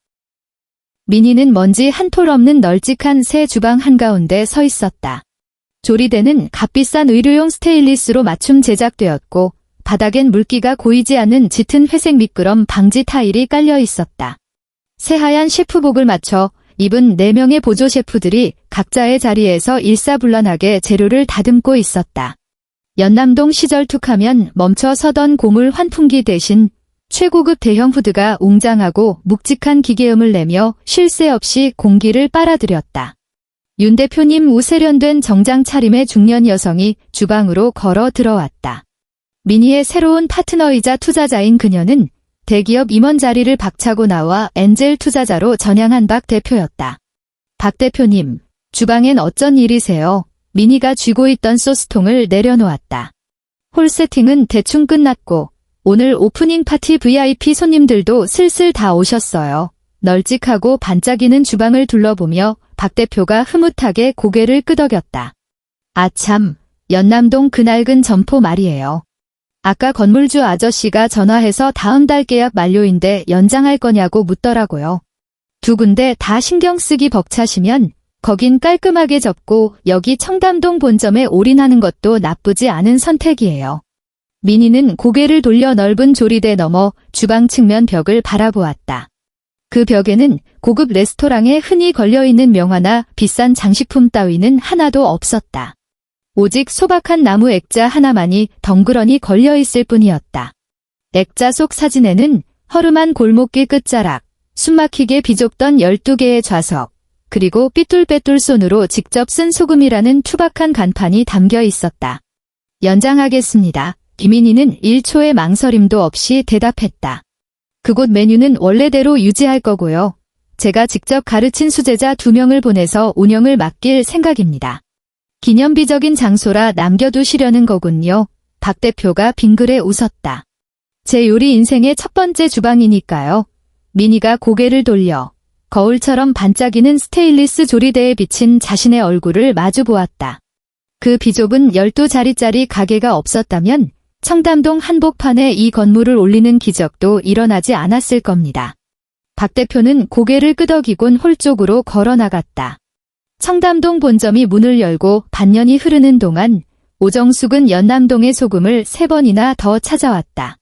민희는 먼지 한 톨 없는 널찍한 새 주방 한가운데 서 있었다. 조리대는 값비싼 의료용 스테인리스로 맞춤 제작되었고 바닥엔 물기가 고이지 않는 짙은 회색 미끄럼 방지 타일이 깔려 있었다. 새하얀 셰프복을 맞춰 입은 4명의 보조 셰프들이 각자의 자리에서 일사불란하게 재료를 다듬고 있었다. 연남동 시절 툭하면 멈춰 서던 고물 환풍기 대신 최고급 대형 후드가 웅장하고 묵직한 기계음을 내며 쉴 새 없이 공기를 빨아들였다. 윤 대표님 우세련된 정장 차림의 중년 여성이 주방으로 걸어 들어왔다. 민희의 새로운 파트너이자 투자자인 그녀는 대기업 임원 자리를 박차고 나와 엔젤 투자자로 전향한 박 대표였다. 박 대표님, 주방엔 어쩐 일이세요? 미니가 쥐고 있던 소스통을 내려놓았다. 홀 세팅은 대충 끝났고 오늘 오프닝 파티 VIP 손님들도 슬슬 다 오셨어요. 널찍하고 반짝이는 주방을 둘러보며 박 대표가 흐뭇하게 고개를 끄덕였다. 아참, 연남동 그 낡은 점포 말이에요. 아까 건물주 아저씨가 전화해서 다음 달 계약 만료인데 연장할 거냐고 묻더라고요. 두 군데 다 신경 쓰기 벅차시면 거긴 깔끔하게 접고 여기 청담동 본점에 올인하는 것도 나쁘지 않은 선택이에요. 미니는 고개를 돌려 넓은 조리대 너머 주방 측면 벽을 바라보았다. 그 벽에는 고급 레스토랑에 흔히 걸려있는 명화나 비싼 장식품 따위는 하나도 없었다. 오직 소박한 나무 액자 하나만이 덩그러니 걸려있을 뿐이었다. 액자 속 사진에는 허름한 골목길 끝자락, 숨막히게 비좁던 12개의 좌석, 그리고 삐뚤빼뚤 손으로 직접 쓴 소금이라는 투박한 간판이 담겨 있었다. 연장하겠습니다. 김인희는 1초의 망설임도 없이 대답했다. 그곳 메뉴는 원래대로 유지할 거고요. 제가 직접 가르친 수제자 2명을 보내서 운영을 맡길 생각입니다. 기념비적인 장소라 남겨두시려는 거군요. 박 대표가 빙그레 웃었다. 제 요리 인생의 첫 번째 주방이니까요. 미니가 고개를 돌려 거울처럼 반짝이는 스테인리스 조리대에 비친 자신의 얼굴을 마주보았다. 그 비좁은 12자리짜리 가게가 없었다면 청담동 한복판에 이 건물을 올리는 기적도 일어나지 않았을 겁니다. 박 대표는 고개를 끄덕이곤 홀 쪽으로 걸어나갔다. 청담동 본점이 문을 열고 반년이 흐르는 동안 오정숙은 연남동의 소금을 3번이나 더 찾아왔다.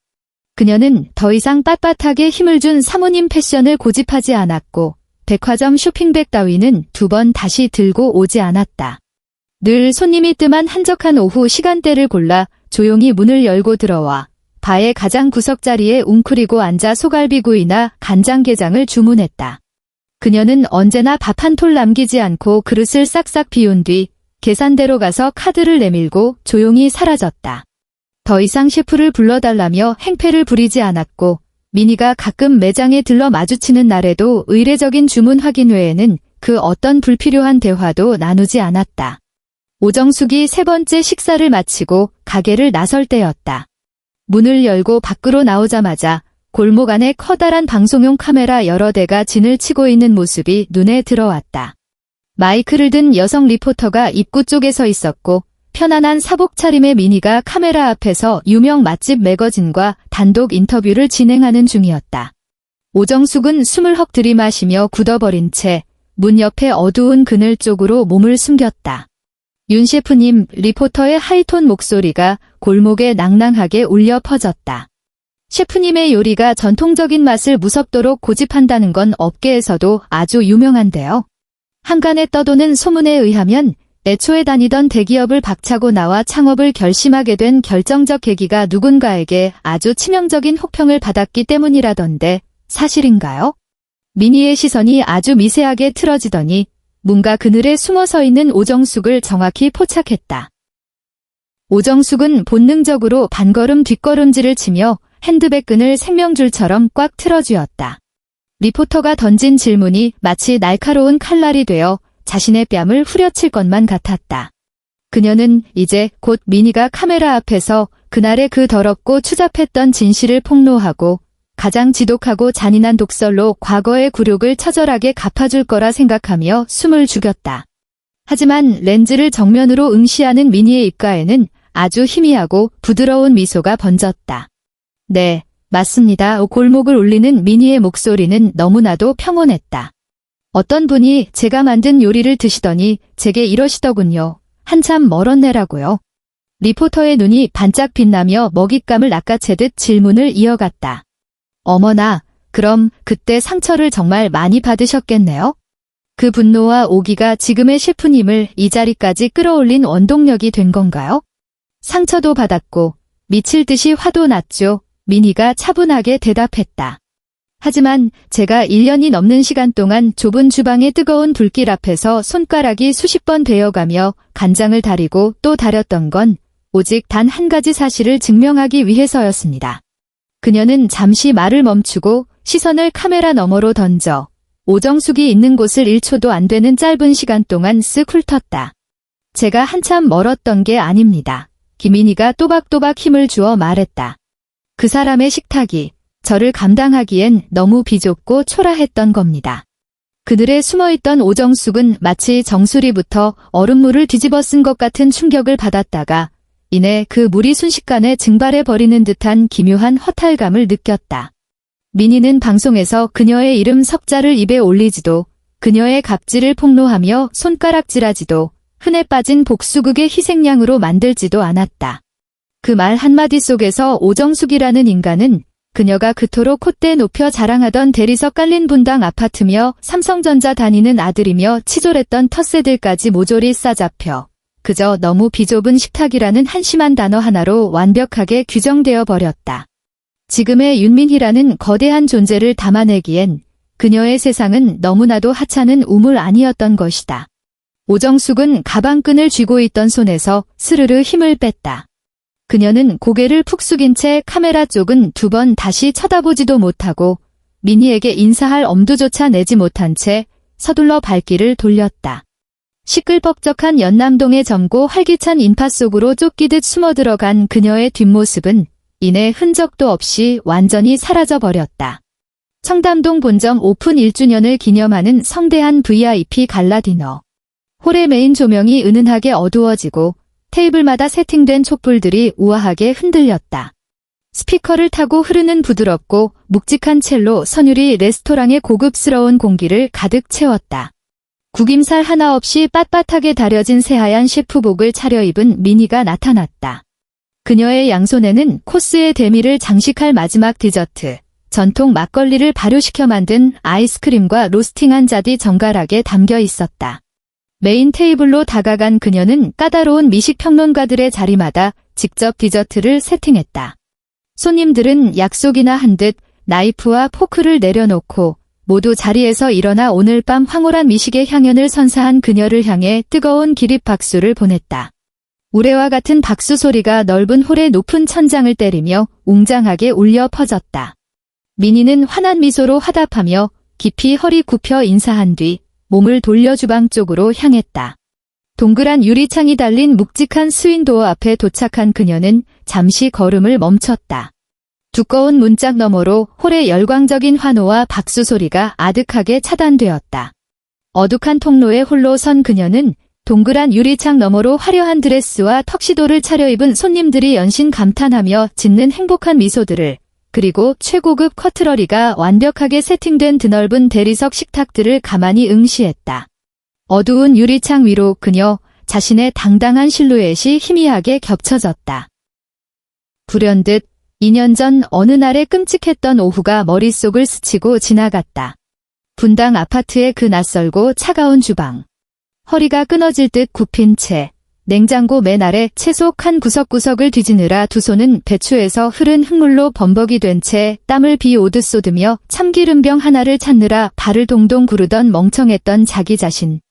그녀는 더 이상 빳빳하게 힘을 준 사모님 패션을 고집하지 않았고 백화점 쇼핑백 따위는 2번 다시 들고 오지 않았다. 늘 손님이 뜸한 한적한 오후 시간대를 골라 조용히 문을 열고 들어와 바의 가장 구석자리에 웅크리고 앉아 소갈비구이나 간장게장을 주문했다. 그녀는 언제나 밥 한 톨 남기지 않고 그릇을 싹싹 비운 뒤 계산대로 가서 카드를 내밀고 조용히 사라졌다. 더 이상 셰프를 불러달라며 행패를 부리지 않았고 미니가 가끔 매장에 들러 마주치는 날에도 의례적인 주문 확인 외에는 그 어떤 불필요한 대화도 나누지 않았다. 오정숙이 3번째 식사를 마치고 가게를 나설 때였다. 문을 열고 밖으로 나오자마자 골목 안에 커다란 방송용 카메라 여러 대가 진을 치고 있는 모습이 눈에 들어왔다. 마이크를 든 여성 리포터가 입구 쪽에 서 있었고 편안한 사복 차림의 미니가 카메라 앞에서 유명 맛집 매거진과 단독 인터뷰를 진행하는 중이었다. 오정숙은 숨을 헉 들이마시며 굳어버린 채 문 옆에 어두운 그늘 쪽으로 몸을 숨겼다. 윤 셰프님, 리포터의 하이톤 목소리가 골목에 낭낭하게 울려 퍼졌다. 셰프님의 요리가 전통적인 맛을 무섭도록 고집한다는 건 업계에서도 아주 유명한데요. 한간에 떠도는 소문에 의하면 애초에 다니던 대기업을 박차고 나와 창업을 결심하게 된 결정적 계기가 누군가에게 아주 치명적인 혹평을 받았기 때문이라던데 사실인가요? 미니의 시선이 아주 미세하게 틀어지더니 뭔가 그늘에 숨어 서 있는 오정숙을 정확히 포착했다. 오정숙은 본능적으로 반걸음 뒷걸음질을 치며 핸드백 끈을 생명줄처럼 꽉 틀어쥐었다. 리포터가 던진 질문이 마치 날카로운 칼날이 되어 자신의 뺨을 후려칠 것만 같았다. 그녀는 이제 곧 미니가 카메라 앞에서 그날의 그 더럽고 추잡했던 진실을 폭로하고 가장 지독하고 잔인한 독설로 과거의 굴욕을 처절하게 갚아줄 거라 생각하며 숨을 죽였다. 하지만 렌즈를 정면으로 응시하는 미니의 입가에는 아주 희미하고 부드러운 미소가 번졌다. 네, 맞습니다. 골목을 울리는 미니의 목소리는 너무나도 평온했다. 어떤 분이 제가 만든 요리를 드시더니 제게 이러시더군요. 한참 멀었네라고요. 리포터의 눈이 반짝 빛나며 먹잇감을 낚아채듯 질문을 이어갔다. 어머나, 그럼 그때 상처를 정말 많이 받으셨겠네요? 그 분노와 오기가 지금의 셰프님을 이 자리까지 끌어올린 원동력이 된 건가요? 상처도 받았고 미칠 듯이 화도 났죠. 미니가 차분하게 대답했다. 하지만 제가 1년이 넘는 시간 동안 좁은 주방의 뜨거운 불길 앞에서 손가락이 수십 번 베어가며 간장을 다리고 또 다렸던 건 오직 단 한 가지 사실을 증명하기 위해서였습니다. 그녀는 잠시 말을 멈추고 시선을 카메라 너머로 던져 오정숙이 있는 곳을 1초도 안 되는 짧은 시간 동안 쓱 훑었다. 제가 한참 멀었던 게 아닙니다. 김인희가 또박또박 힘을 주어 말했다. 그 사람의 식탁이 저를 감당하기엔 너무 비좁고 초라했던 겁니다. 그늘에 숨어있던 오정숙은 마치 정수리부터 얼음물을 뒤집어 쓴 것 같은 충격을 받았다가 이내 그 물이 순식간에 증발해버리는 듯한 기묘한 허탈감을 느꼈다. 민희는 방송에서 그녀의 이름 석자를 입에 올리지도 그녀의 갑질을 폭로하며 손가락질하지도 흔해 빠진 복수극의 희생양으로 만들지도 않았다. 그 말 한마디 속에서 오정숙이라는 인간은 그녀가 그토록 콧대 높여 자랑하던 대리석 깔린 분당 아파트며 삼성전자 다니는 아들이며 치졸했던 텃세들까지 모조리 싸잡혀 그저 너무 비좁은 식탁이라는 한심한 단어 하나로 완벽하게 규정되어 버렸다. 지금의 윤민희라는 거대한 존재를 담아내기엔 그녀의 세상은 너무나도 하찮은 우물 아니었던 것이다. 오정숙은 가방끈을 쥐고 있던 손에서 스르르 힘을 뺐다. 그녀는 고개를 푹 숙인 채 카메라 쪽은 2번 다시 쳐다보지도 못하고 민희에게 인사할 엄두조차 내지 못한 채 서둘러 발길을 돌렸다. 시끌벅적한 연남동의 젊고 활기찬 인파 속으로 쫓기듯 숨어들어간 그녀의 뒷모습은 이내 흔적도 없이 완전히 사라져버렸다. 청담동 본점 오픈 1주년을 기념하는 성대한 VIP 갈라 디너. 홀의 메인 조명이 은은하게 어두워지고 테이블마다 세팅된 촛불들이 우아하게 흔들렸다. 스피커를 타고 흐르는 부드럽고 묵직한 첼로 선율이 레스토랑의 고급스러운 공기를 가득 채웠다. 구김살 하나 없이 빳빳하게 다려진 새하얀 셰프복을 차려입은 민희가 나타났다. 그녀의 양손에는 코스의 대미를 장식할 마지막 디저트, 전통 막걸리를 발효시켜 만든 아이스크림과 로스팅한 잣이 정갈하게 담겨 있었다. 메인 테이블로 다가간 그녀는 까다로운 미식 평론가들의 자리마다 직접 디저트를 세팅했다. 손님들은 약속이나 한 듯 나이프와 포크를 내려놓고 모두 자리에서 일어나 오늘 밤 황홀한 미식의 향연을 선사한 그녀를 향해 뜨거운 기립박수를 보냈다. 우레와 같은 박수 소리가 넓은 홀의 높은 천장을 때리며 웅장하게 울려 퍼졌다. 민희는 환한 미소로 화답하며 깊이 허리 굽혀 인사한 뒤 몸을 돌려 주방 쪽으로 향했다. 동그란 유리창이 달린 묵직한 스윈도어 앞에 도착한 그녀는 잠시 걸음을 멈췄다. 두꺼운 문짝 너머로 홀의 열광적인 환호와 박수 소리가 아득하게 차단되었다. 어둑한 통로에 홀로 선 그녀는 동그란 유리창 너머로 화려한 드레스와 턱시도를 차려입은 손님들이 연신 감탄하며 짓는 행복한 미소들을 그리고 최고급 커트러리가 완벽하게 세팅된 드넓은 대리석 식탁들을 가만히 응시했다. 어두운 유리창 위로 그녀 자신의 당당한 실루엣이 희미하게 겹쳐졌다. 불현듯 2년 전 어느 날의 끔찍했던 오후가 머릿속을 스치고 지나갔다. 분당 아파트의 그 낯설고 차가운 주방. 허리가 끊어질 듯 굽힌 채 냉장고 맨 아래 채소 칸 구석구석을 뒤지느라 두 손은 배추에서 흐른 흙물로 범벅이 된 채 땀을 비오듯 쏟으며 참기름병 하나를 찾느라 발을 동동 구르던 멍청했던 자기 자신.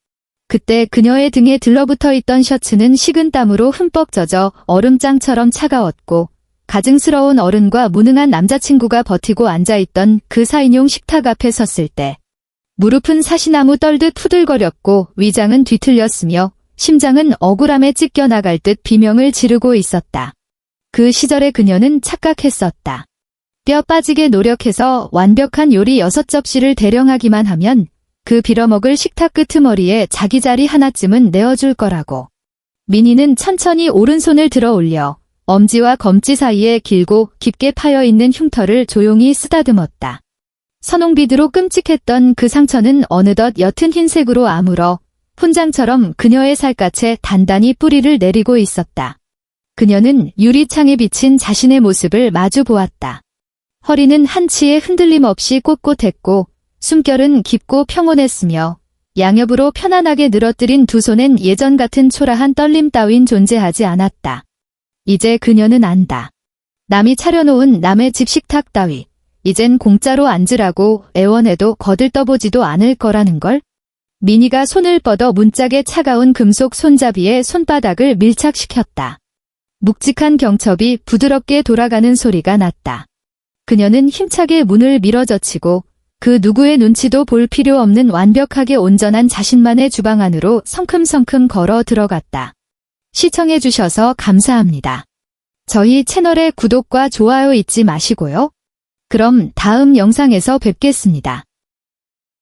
그때 그녀의 등에 들러붙어 있던 셔츠는 식은 땀으로 흠뻑 젖어 얼음장처럼 차가웠고 가증스러운 어른과 무능한 남자친구가 버티고 앉아있던 그 4인용 식탁 앞에 섰을 때 무릎은 사시나무 떨듯 후들거렸고 위장은 뒤틀렸으며 심장은 억울함에 찢겨나갈 듯 비명을 지르고 있었다. 그 시절의 그녀는 착각했었다. 뼈 빠지게 노력해서 완벽한 요리 6접시를 대령하기만 하면 그 빌어먹을 식탁 끄트머리에 자기 자리 하나쯤은 내어줄 거라고. 민희는 천천히 오른손을 들어 올려 엄지와 검지 사이에 길고 깊게 파여있는 흉터를 조용히 쓰다듬었다. 선홍빛으로 끔찍했던 그 상처는 어느덧 옅은 흰색으로 아물어 훈장처럼 그녀의 살갗에 단단히 뿌리를 내리고 있었다. 그녀는 유리창에 비친 자신의 모습을 마주 보았다. 허리는 한치의 흔들림 없이 꼿꼿했고 숨결은 깊고 평온했으며 양옆으로 편안하게 늘어뜨린 두 손엔 예전 같은 초라한 떨림 따윈 존재하지 않았다. 이제 그녀는 안다. 남이 차려놓은 남의 집 식탁 따위 이젠 공짜로 앉으라고 애원해도 거들떠보지도 않을 거라는 걸? 민희가 손을 뻗어 문짝의 차가운 금속 손잡이에 손바닥을 밀착시켰다. 묵직한 경첩이 부드럽게 돌아가는 소리가 났다. 그녀는 힘차게 문을 밀어젖히고 그 누구의 눈치도 볼 필요 없는 완벽하게 온전한 자신만의 주방 안으로 성큼성큼 걸어 들어갔다. 시청해주셔서 감사합니다. 저희 채널의 구독과 좋아요 잊지 마시고요. 그럼 다음 영상에서 뵙겠습니다.